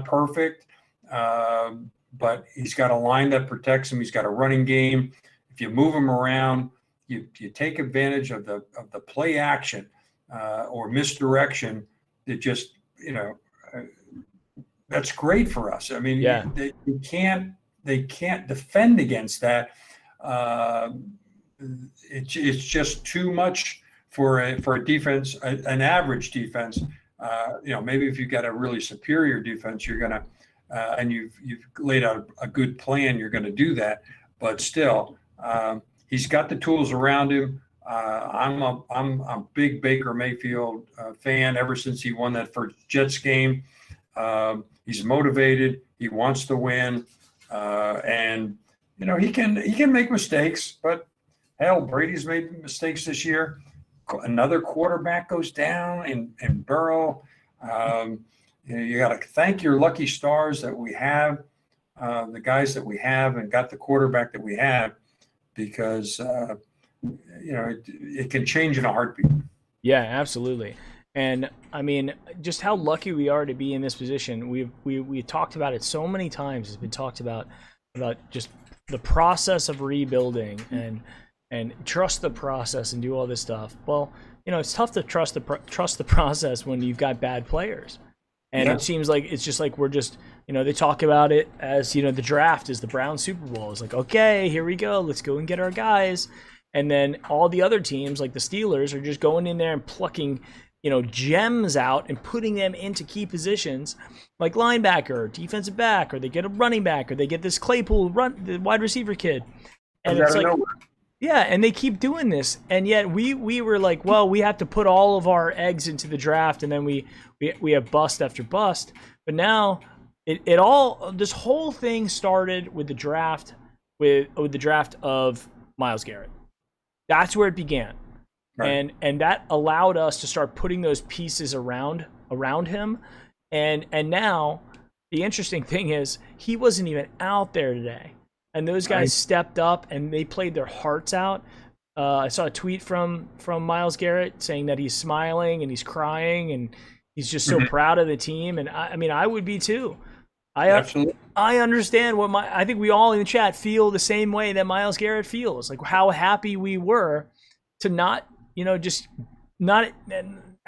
perfect, but he's got a line that protects him. He's got a running game. If you move him around, you take advantage of the play action or misdirection. It just that's great for us. I mean, they can't defend against that. It's just too much for a defense, an average defense. Maybe if you've got a really superior defense, you're gonna and you've laid out a good plan, you're gonna do that. But still, he's got the tools around him. I'm a big Baker Mayfield fan ever since he won that first Jets game. He's motivated. He wants to win, and he can make mistakes. But hell, Brady's made mistakes this year. Another quarterback goes down, and Burrow. You got to thank your lucky stars that we have, the guys that we have, and got the quarterback that we have, because it can change in a heartbeat. Yeah, absolutely. And I mean, just how lucky we are to be in this position. We talked about it so many times. It's been talked about just the process of rebuilding and trust the process and do all this stuff. Well, it's tough to trust the process when you've got bad players. And It seems like it's just like we're just, they talk about it as, the draft is the Browns Super Bowl. It's like, okay, here we go. Let's go and get our guys. And then all the other teams, like the Steelers, are just going in there and plucking, gems out and putting them into key positions, like linebacker, or defensive back, or they get a running back, or they get this Claypool the wide receiver kid. And it's like, and they keep doing this. And yet we were like, well, we have to put all of our eggs into the draft, and then we have bust after bust. But now this whole thing started with the draft, with the draft of Myles Garrett. That's where it began. Right. And that allowed us to start putting those pieces around him. And now the interesting thing is he wasn't even out there today. And those guys stepped up and they played their hearts out. I saw a tweet from Myles Garrett saying that he's smiling and he's crying and he's just so proud of the team. And I mean, I would be too. Absolutely. I understand I think we all in the chat feel the same way that Myles Garrett feels. Like how happy we were to not, just not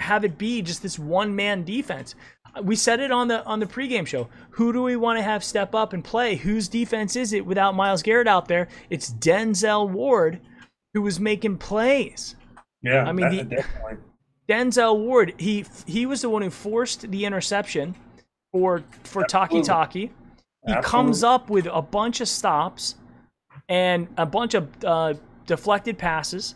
have it be just this one-man defense. We said it on the pregame show. Who do we want to have step up and play? Whose defense is it without Myles Garrett out there? It's Denzel Ward, who was making plays. Yeah, I mean, definitely. Denzel Ward, he was the one who forced the interception for Taki. He comes up with a bunch of stops and a bunch of deflected passes,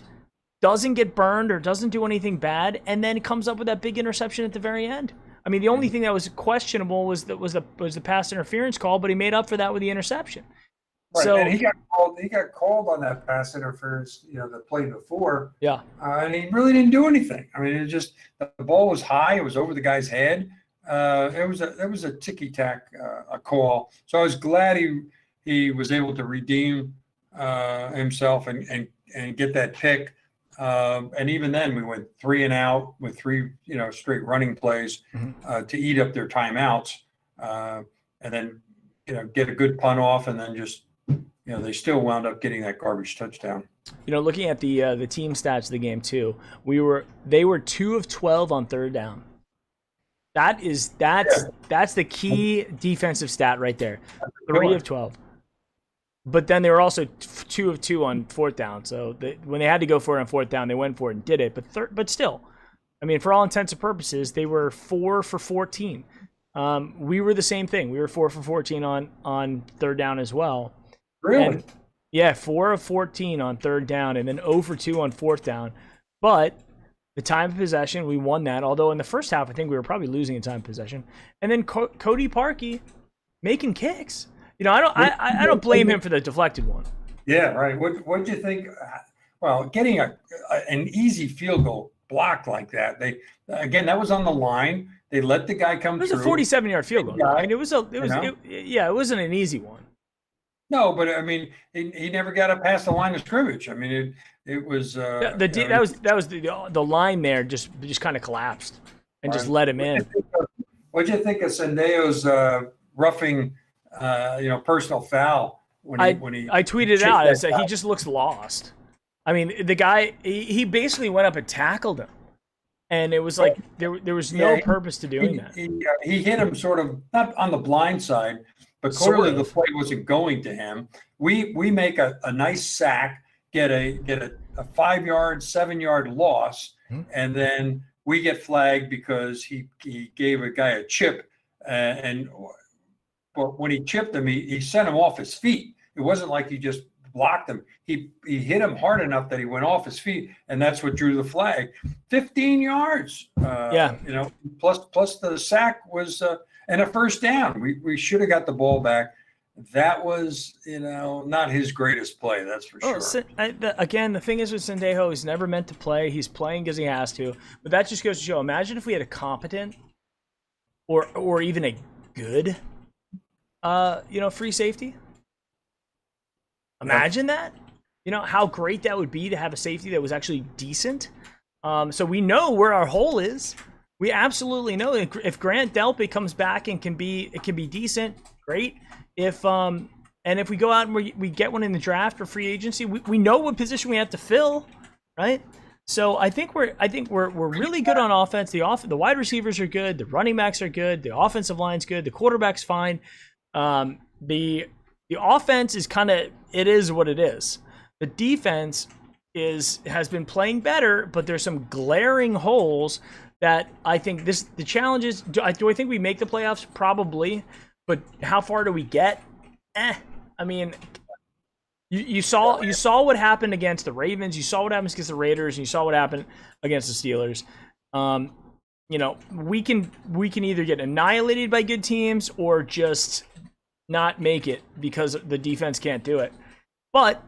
doesn't get burned or doesn't do anything bad, and then comes up with that big interception at the very end. I mean, the only thing that was questionable was the pass interference call, but he made up for that with the interception. Right. So and he got called on that pass interference, the play before. Yeah. And he really didn't do anything. I mean, it just the ball was high, it was over the guy's head. It was a ticky-tack a call. So I was glad he was able to redeem himself and get that pick. And even then, we went 3 and out with 3, straight running plays to eat up their timeouts, and then, get a good punt off, and then just, they still wound up getting that garbage touchdown. Looking at the team stats of the game too, they were 2 of 12 on third down. That's the key defensive stat right there. 3 of 12. But then they were also 2 of 2 on fourth down. So when they had to go for it on fourth down, they went for it and did it. But still, I mean, for all intents and purposes, they were 4 for 14. We were the same thing. We were 4 for 14 on third down as well. Really? And, yeah, 4 of 14 on third down, and then 0 for 2 on fourth down. But the time of possession, we won that. Although in the first half, I think we were probably losing in time of possession. And then Cody Parkey making kicks. I don't blame him for the deflected one. Yeah, right. What do you think? Well, getting an easy field goal blocked like that. That was on the line. They let the guy come It was a through. 47-yard field goal. I mean, it wasn't an easy one. No, but I mean, he never got up past the line of scrimmage. I mean, it was that was the line there just kind of collapsed and just let him in. What do you think of Sendejo's roughing, personal foul when he I tweeted it out. I said he just looks lost. I mean, the guy he basically went up and tackled him, and it was like there was no purpose to doing that. He hit him sort of not on the blind side, but clearly the play wasn't going to him. We make a nice sack, get a 5-yard, 7-yard loss, and then we get flagged because he gave a guy a chip, but when he chipped him, he sent him off his feet. It wasn't like he just blocked him. He hit him hard enough that he went off his feet, and that's what drew the flag. 15 yards. Plus the sack was and a first down. We should have got the ball back. That was, not his greatest play, that's for sure. Again, the thing is with Sendejo, he's never meant to play. He's playing because he has to. But that just goes to show, imagine if we had a competent or even a good, free safety. Imagine that. How great that would be to have a safety that was actually decent. So we know where our hole is. We absolutely know if Grant Delpit comes back and can be decent, great. If we go out and we get one in the draft or free agency, we know what position we have to fill, right? So I think we're really good on offense. The wide receivers are good, the running backs are good, the offensive line's good, the quarterback's fine. The offense is it is what it is. The defense has been playing better, but there's some glaring holes that I think the challenge is. Do I think we make the playoffs? Probably, but how far do we get? I mean, you saw what happened against the Ravens. You saw what happens against the Raiders, and you saw what happened against the Steelers. We can either get annihilated by good teams or just not make it because the defense can't do it. But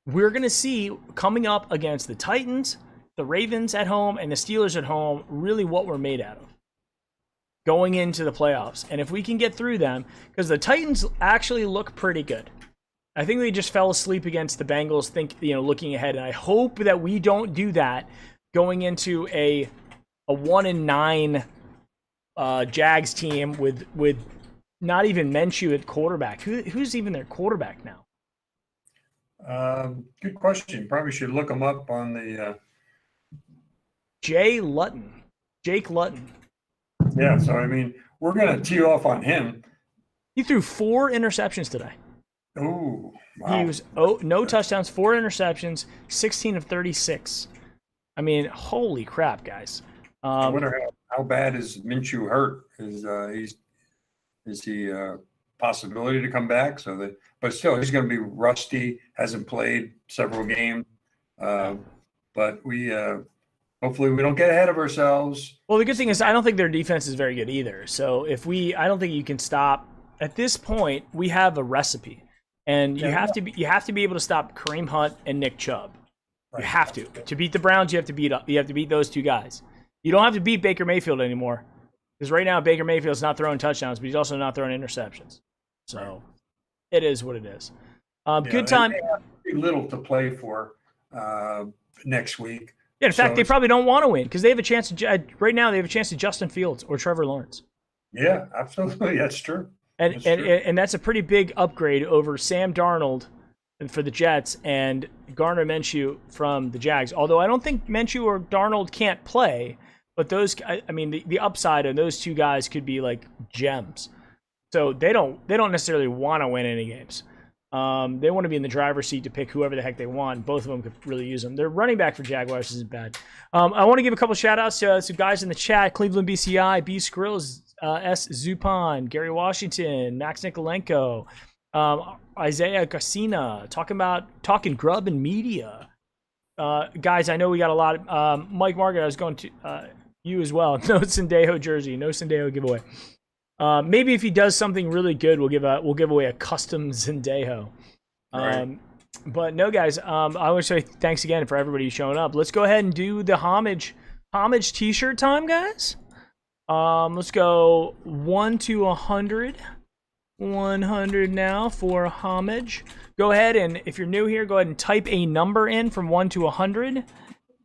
we're going to see coming up against the Titans, the Ravens at home, and the Steelers at home, really what we're made out of going into the playoffs. And if we can get through them, because the Titans actually look pretty good. I think they just fell asleep against the Bengals, looking ahead. And I hope that we don't do that going into a 1-9 Jags team with not even Minshew at quarterback. Who's even their quarterback now? Good question. Probably should look them up on the Jake Luton. Yeah, so I mean, we're going to tee off on him. He threw 4 interceptions today. Oh, wow. He was no touchdowns, 4 interceptions, 16 of 36. I mean, holy crap, guys. I wonder how bad is Minshew hurt? Is he a possibility to come back? But still, he's going to be rusty. Hasn't played several games. But we hopefully we don't get ahead of ourselves. Well, the good thing is I don't think their defense is very good either. So I don't think you can stop. At this point, we have a recipe, and you have to be able to stop Kareem Hunt and Nick Chubb. Right. You have to. To beat the Browns, you have to beat those two guys. You don't have to beat Baker Mayfield anymore, because right now Baker Mayfield's not throwing touchdowns, but he's also not throwing interceptions. So it is what it is. Good time. They have little to play for next week. Yeah, in fact, they probably don't want to win because they have a chance to. Right now, they have a chance to Justin Fields or Trevor Lawrence. Yeah, absolutely, that's true. And that's a pretty big upgrade over Sam Darnold for the Jets and Gardner Minshew from the Jags. Although I don't think Minshew or Darnold can't play, but the upside of those two guys could be like gems. So they don't necessarily want to win any games. They want to be in the driver's seat to pick whoever the heck they want. Both of them could really use them. Their running back for Jaguars isn't bad. I want to give a couple shout outs to some guys in the chat. Cleveland BCI, B Skrills, S Zupan, Gary Washington, Max Nikolenko, Isaiah Garcina, talking grub and media. Guys, I know we got a lot. Mike Margaret, I was going to you as well. No Sendejo jersey, no Sendejo giveaway. Maybe if he does something really good, we'll give away a custom Sendejo. Right. But no, guys, I want to say thanks again for everybody showing up. Let's go ahead and do the homage T-shirt time, guys. Let's go 1 to 100. 100 now for homage. Go ahead and, if you're new here, go ahead and type a number in from 1 to 100.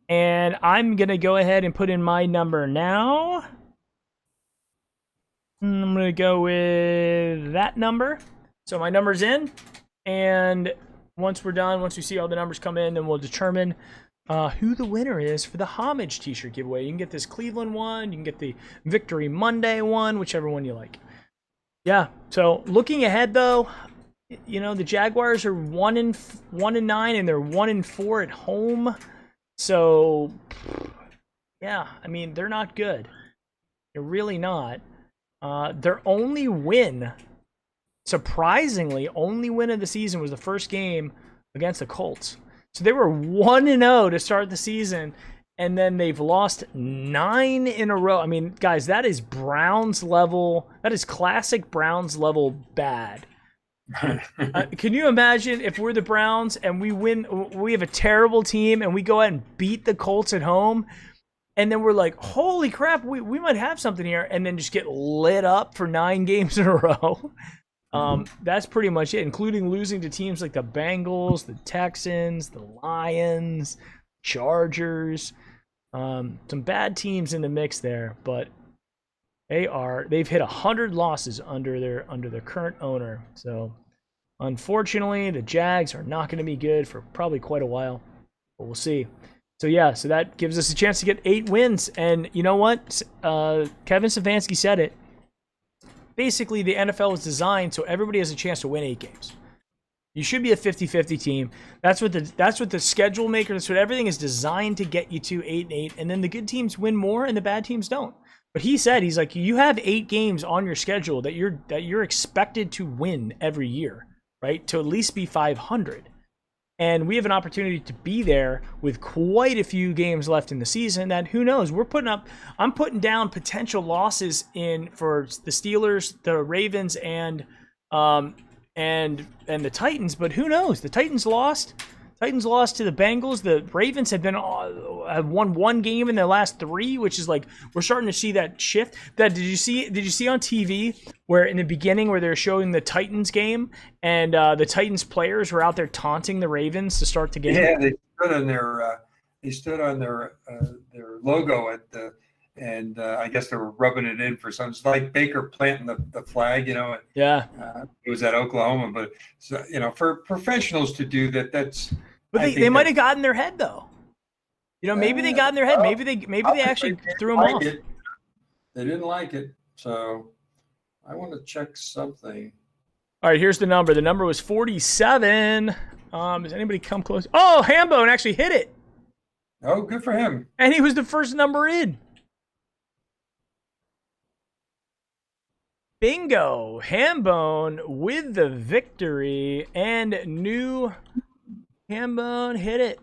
And I'm going to go ahead and put in my number now. I'm going to go with that number. So my number's in. And once we're done, once we see all the numbers come in, then we'll determine who the winner is for the homage t-shirt giveaway. You can get this Cleveland one. You can get the Victory Monday one, whichever one you like. Yeah, so looking ahead, though, you know, the Jaguars are 1-9, and they're 1-4 at home. So, yeah, I mean, they're not good. They're really not. Their only win, surprisingly, only win of the season was the first game against the Colts. So they were 1-0 to start the season, and then they've lost 9 in a row. I mean, guys, that is Browns level. That is classic Browns level bad. Can you imagine if we're the Browns and we win? We have a terrible team and we go out and beat the Colts at home, and then we're like, holy crap, we might have something here, and then just get lit up for 9 games in a row. That's pretty much it, including losing to teams like the Bengals, the Texans, the Lions, Chargers. Some bad teams in the mix there, but they've hit 100 losses under their current owner. So unfortunately, the Jags are not going to be good for probably quite a while, but we'll see. So yeah, so that gives us a chance to get 8 wins. And you know what? Kevin Stefanski said it. Basically, the NFL is designed so everybody has a chance to win 8 games. You should be a 50-50 team. That's what the schedule maker, that's what everything is designed to get you to 8-8, and then the good teams win more and the bad teams don't. But he's like, you have 8 games on your schedule that you're expected to win every year, right? To at least be 500. And we have an opportunity to be there with quite a few games left in the season that, who knows, I'm putting down potential losses for the Steelers, the Ravens, and the Titans, but who knows? The Titans lost. Titans lost to the Bengals. The Ravens have won 1 game in their last 3, which is like, we're starting to see that shift. Did you see on TV where in the beginning where they're showing the Titans game and the Titans players were out there taunting the Ravens to start the game? Yeah, they stood on their logo and I guess they were rubbing it in for some. It's like Baker planting the flag, you know. Yeah. It was at Oklahoma, but so, you know, for professionals to do that, that's. But they might have gotten their head though. You know, maybe they got in their head. Maybe they actually threw them off. They didn't like it, so I want to check something. All right, here's the number. The number was 47. Does anybody come close? Oh, Hambone actually hit it. Oh, good for him. And he was the first number in. Bingo! Hambone with the victory, and new Hambone hit it.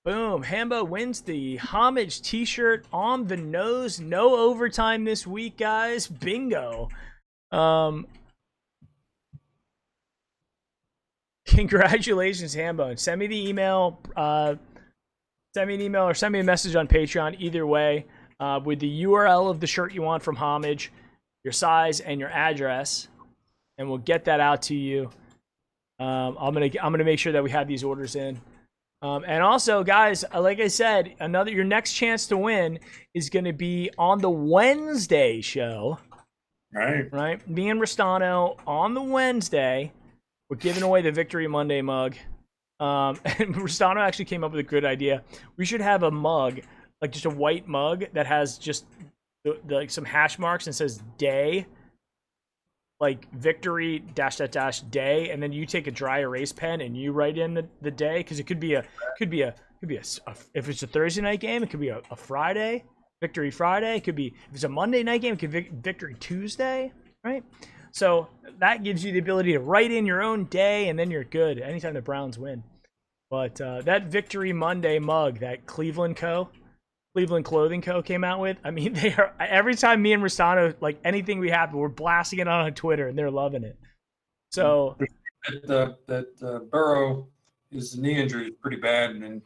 Boom. Hambo wins the homage t-shirt on the nose. No overtime this week, guys. Bingo. Congratulations, Hambone. Send me the email. Send me an email or send me a message on Patreon. Either way, with the URL of the shirt you want from Homage, your size, and your address, and we'll get that out to you. I'm gonna make sure that we have these orders in. And also, guys, like I said, your next chance to win is going to be on the Wednesday show. Right? Me and Ristano on the Wednesday. We're giving away the Victory Monday mug. And Ristano actually came up with a good idea. We should have a mug, like just a white mug that has just like some hash marks and says day, like victory -- day, and then you take a dry erase pen and you write in the day, because it could be a if it's a Thursday night game, it could be a Friday, Victory Friday. It could be, if it's a Monday night game, it could be Victory Tuesday, right? So that gives you the ability to write in your own day, and then you're good anytime the Browns win. But that Victory Monday mug that Cleveland Clothing Co. came out with, I mean, they are, every time me and Ristano, like anything we have, we're blasting it on Twitter, and they're loving it. So that Burrow, his knee injury is pretty bad, and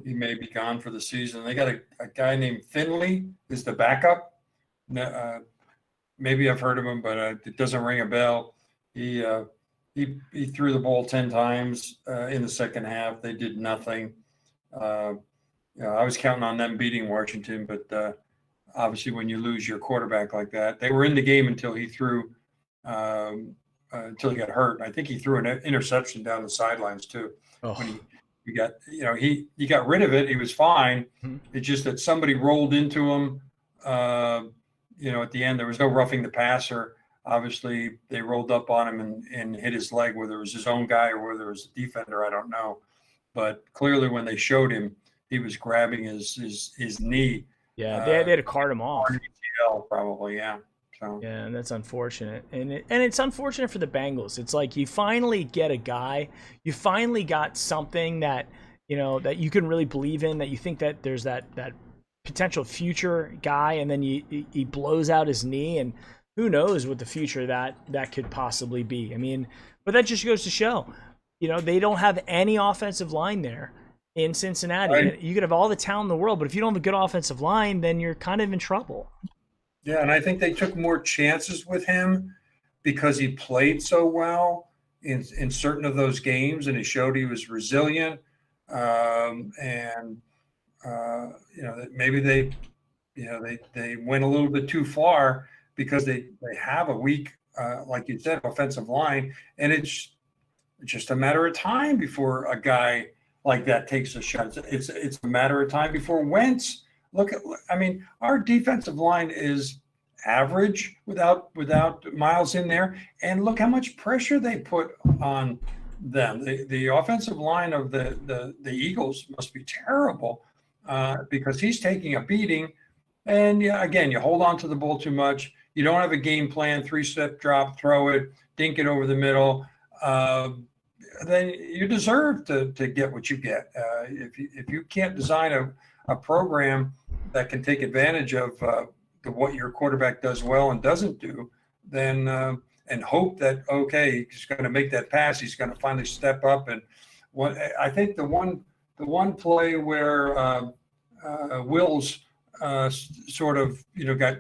he may be gone for the season. They got a guy named Finley is the backup. Maybe I've heard of him, but it doesn't ring a bell. He threw the ball 10 times in the second half. They did nothing. I was counting on them beating Washington, but obviously when you lose your quarterback like that, they were in the game until he threw until he got hurt. I think he threw an interception down the sidelines too. Oh. When he got, he got rid of it. He was fine. Mm-hmm. It's just that somebody rolled into him. At the end, there was no roughing the passer. Obviously, they rolled up on him and hit his leg, whether it was his own guy or whether it was a defender, I don't know. But clearly, when they showed him, he was grabbing his knee. Yeah, they had to cart him off. Probably, yeah. So. Yeah, and that's unfortunate. And it's unfortunate for the Bengals. It's like you finally get a guy, you finally got something that, that you can really believe in, that you think that there's that potential future guy, and then he blows out his knee, and who knows what the future that could possibly be. I mean, but that just goes to show, they don't have any offensive line there in Cincinnati. Right. You could have all the talent in the world, but if you don't have a good offensive line, then you're kind of in trouble. Yeah, and I think they took more chances with him because he played so well in certain of those games, and he showed he was resilient. That maybe they went a little bit too far because they have a weak, like you said, offensive line, and it's just a matter of time before a guy like that takes a shot. It's a matter of time before Wentz. Our defensive line is average without Miles in there, and look how much pressure they put on them. The offensive line of the Eagles must be terrible because he's taking a beating. And again, you hold on to the ball too much. You don't have a game plan, 3-step drop, throw it, dink it over the middle. Then you deserve to get what you get. If you can't design a program that can take advantage of what your quarterback does well and doesn't do, then and hope that he's going to make that pass, he's going to finally step up. And I think the one play where Wills sort of got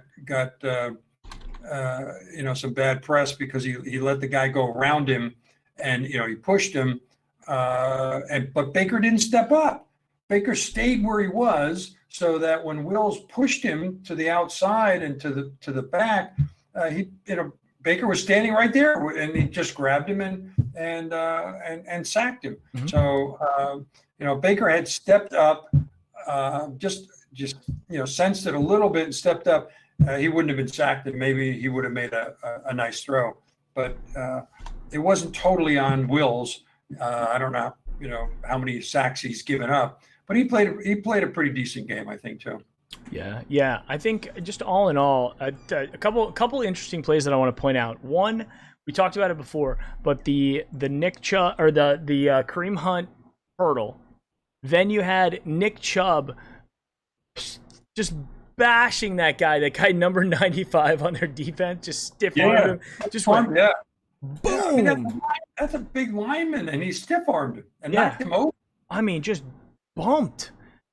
some bad press because he let the guy go around him, and he pushed him, but Baker didn't step up. Baker stayed where he was, so that when Wills pushed him to the outside and to the back, Baker was standing right there, and he just grabbed him and sacked him. Mm-hmm. So Baker had stepped up, just sensed it a little bit and stepped up. He wouldn't have been sacked, and maybe he would have made a nice throw. But it wasn't totally on Wills. I don't know, how many sacks he's given up, but he played a pretty decent game, I think, too. Yeah. I think just all in all, a couple interesting plays that I want to point out. One, we talked about it before, but the Nick Chubb or the Kareem Hunt hurdle. Then you had Nick Chubb just bashing that guy number 95 on their defense, just stiff-armed him. Just went, boom! That's a big lineman, and he stiff-armed him and knocked him over. Just bumped.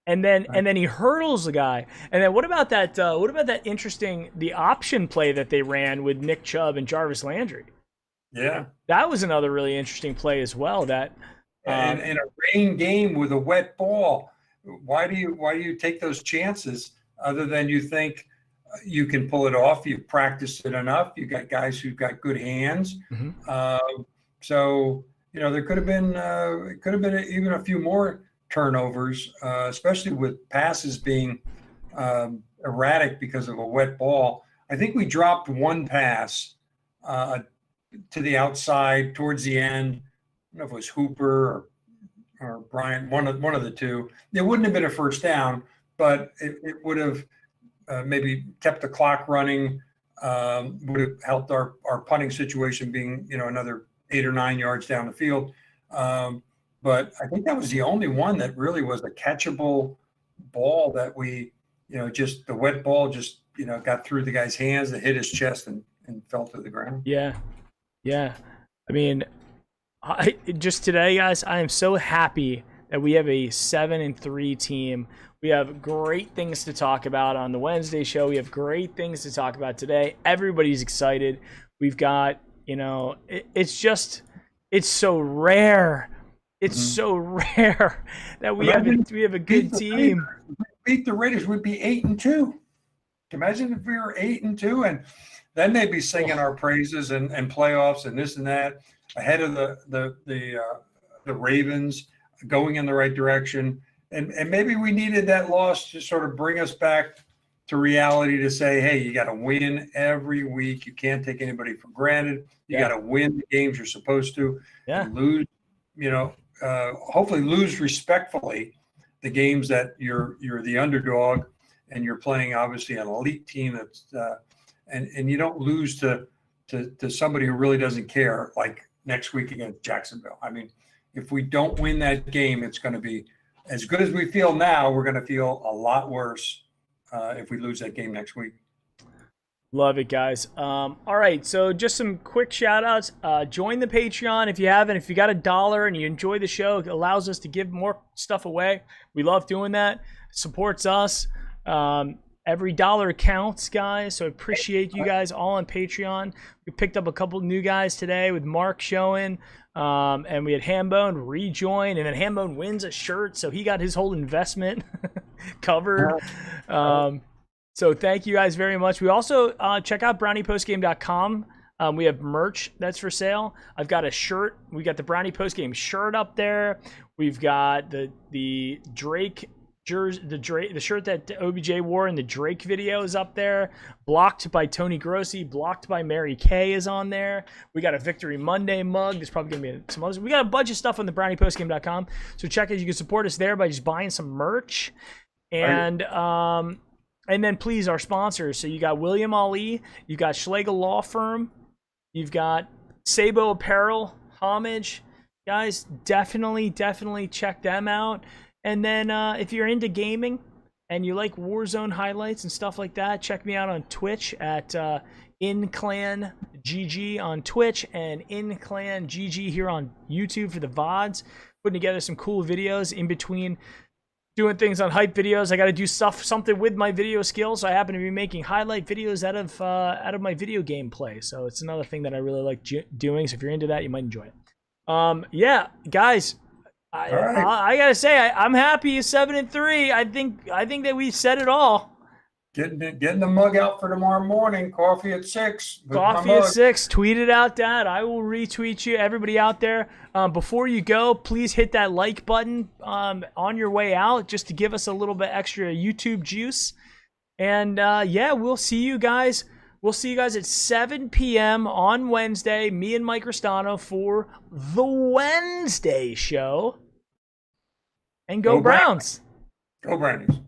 And then he hurdles the guy. And then what about that the option play that they ran with Nick Chubb and Jarvis Landry? Yeah. That was another really interesting play as well. That in a rain game with a wet ball, why do you take those chances other than you think you can pull it off? You've practiced it enough. You've got guys who've got good hands. Mm-hmm. So there could have been even a few more turnovers, especially with passes being erratic because of a wet ball. I think we dropped one pass to the outside towards the end. I don't know if it was Hooper or Bryant, one of the two. It wouldn't have been a first down, but it would have maybe kept the clock running, would have helped our punting situation being, another 8 or 9 yards down the field. But I think that was the only one that really was a catchable ball that we, just the wet ball just, got through the guy's hands and hit his chest and fell to the ground. Yeah. Just today, guys, I am so happy that we have a 7-3 team. We have great things to talk about on the Wednesday show. We have great things to talk about today. Everybody's excited. We've got, it's so rare. It's so rare that we have a good team. Beat the Raiders, we'd be 8-2. Imagine if we were 8-2, and then they'd be singing our praises and playoffs and this and that, ahead of the Ravens, going in the right direction. And maybe we needed that loss to sort of bring us back to reality, to say, hey, you got to win every week. You can't take anybody for granted. You got to win the games you're supposed to. Yeah. And lose, hopefully lose respectfully the games that you're the underdog and you're playing obviously an elite team that's and you don't lose to somebody who really doesn't care, like next week against Jacksonville. I mean, if we don't win that game, it's going to be as good as we feel now. We're going to feel a lot worse if we lose that game next week. Love it, guys. All right, so just some quick shout-outs. Join the Patreon if you haven't. If you got $1 and you enjoy the show, it allows us to give more stuff away. We love doing that. It supports us. Every dollar counts, guys, so I appreciate you guys all on Patreon. We picked up a couple new guys today with Mark showing, and we had Hambone rejoin, and then Hambone wins a shirt, so he got his whole investment covered. So thank you guys very much. We also check out browniepostgame.com. We have merch that's for sale. I've got a shirt. We got the Brownie Postgame shirt up there. We've got the Drake jersey, the shirt that OBJ wore in the Drake video is up there. Blocked by Tony Grossi, blocked by Mary Kay is on there. We got a Victory Monday mug. There's probably gonna be some others. We got a bunch of stuff on the browniepostgame.com. So check it. You can support us there by just buying some merch. And then please, our sponsors. So you got William Ali, you got Schlegel Law Firm, you've got Sabo Apparel, Homage. Guys, definitely check them out. And then if you're into gaming and you like Warzone highlights and stuff like that, check me out on Twitch at InClanGG on Twitch and InClanGG here on YouTube for the VODs. Putting together some cool videos in between doing things on hype videos. I got to do something with my video skills. So I happen to be making highlight videos out of my video game play. So it's another thing that I really like doing. So if you're into that, you might enjoy it. Yeah, guys, I gotta say I'm happy. 7-3. I think that we said it all. Getting the mug out for tomorrow morning. Coffee at 6. Coffee at 6. Tweet it out, Dad. I will retweet you. Everybody out there, before you go, please hit that like button on your way out, just to give us a little bit extra YouTube juice. And yeah, we'll see you guys. We'll see you guys at 7 p.m. on Wednesday. Me and Mike Ristano for the Wednesday show. And go Browns. Go Brownies.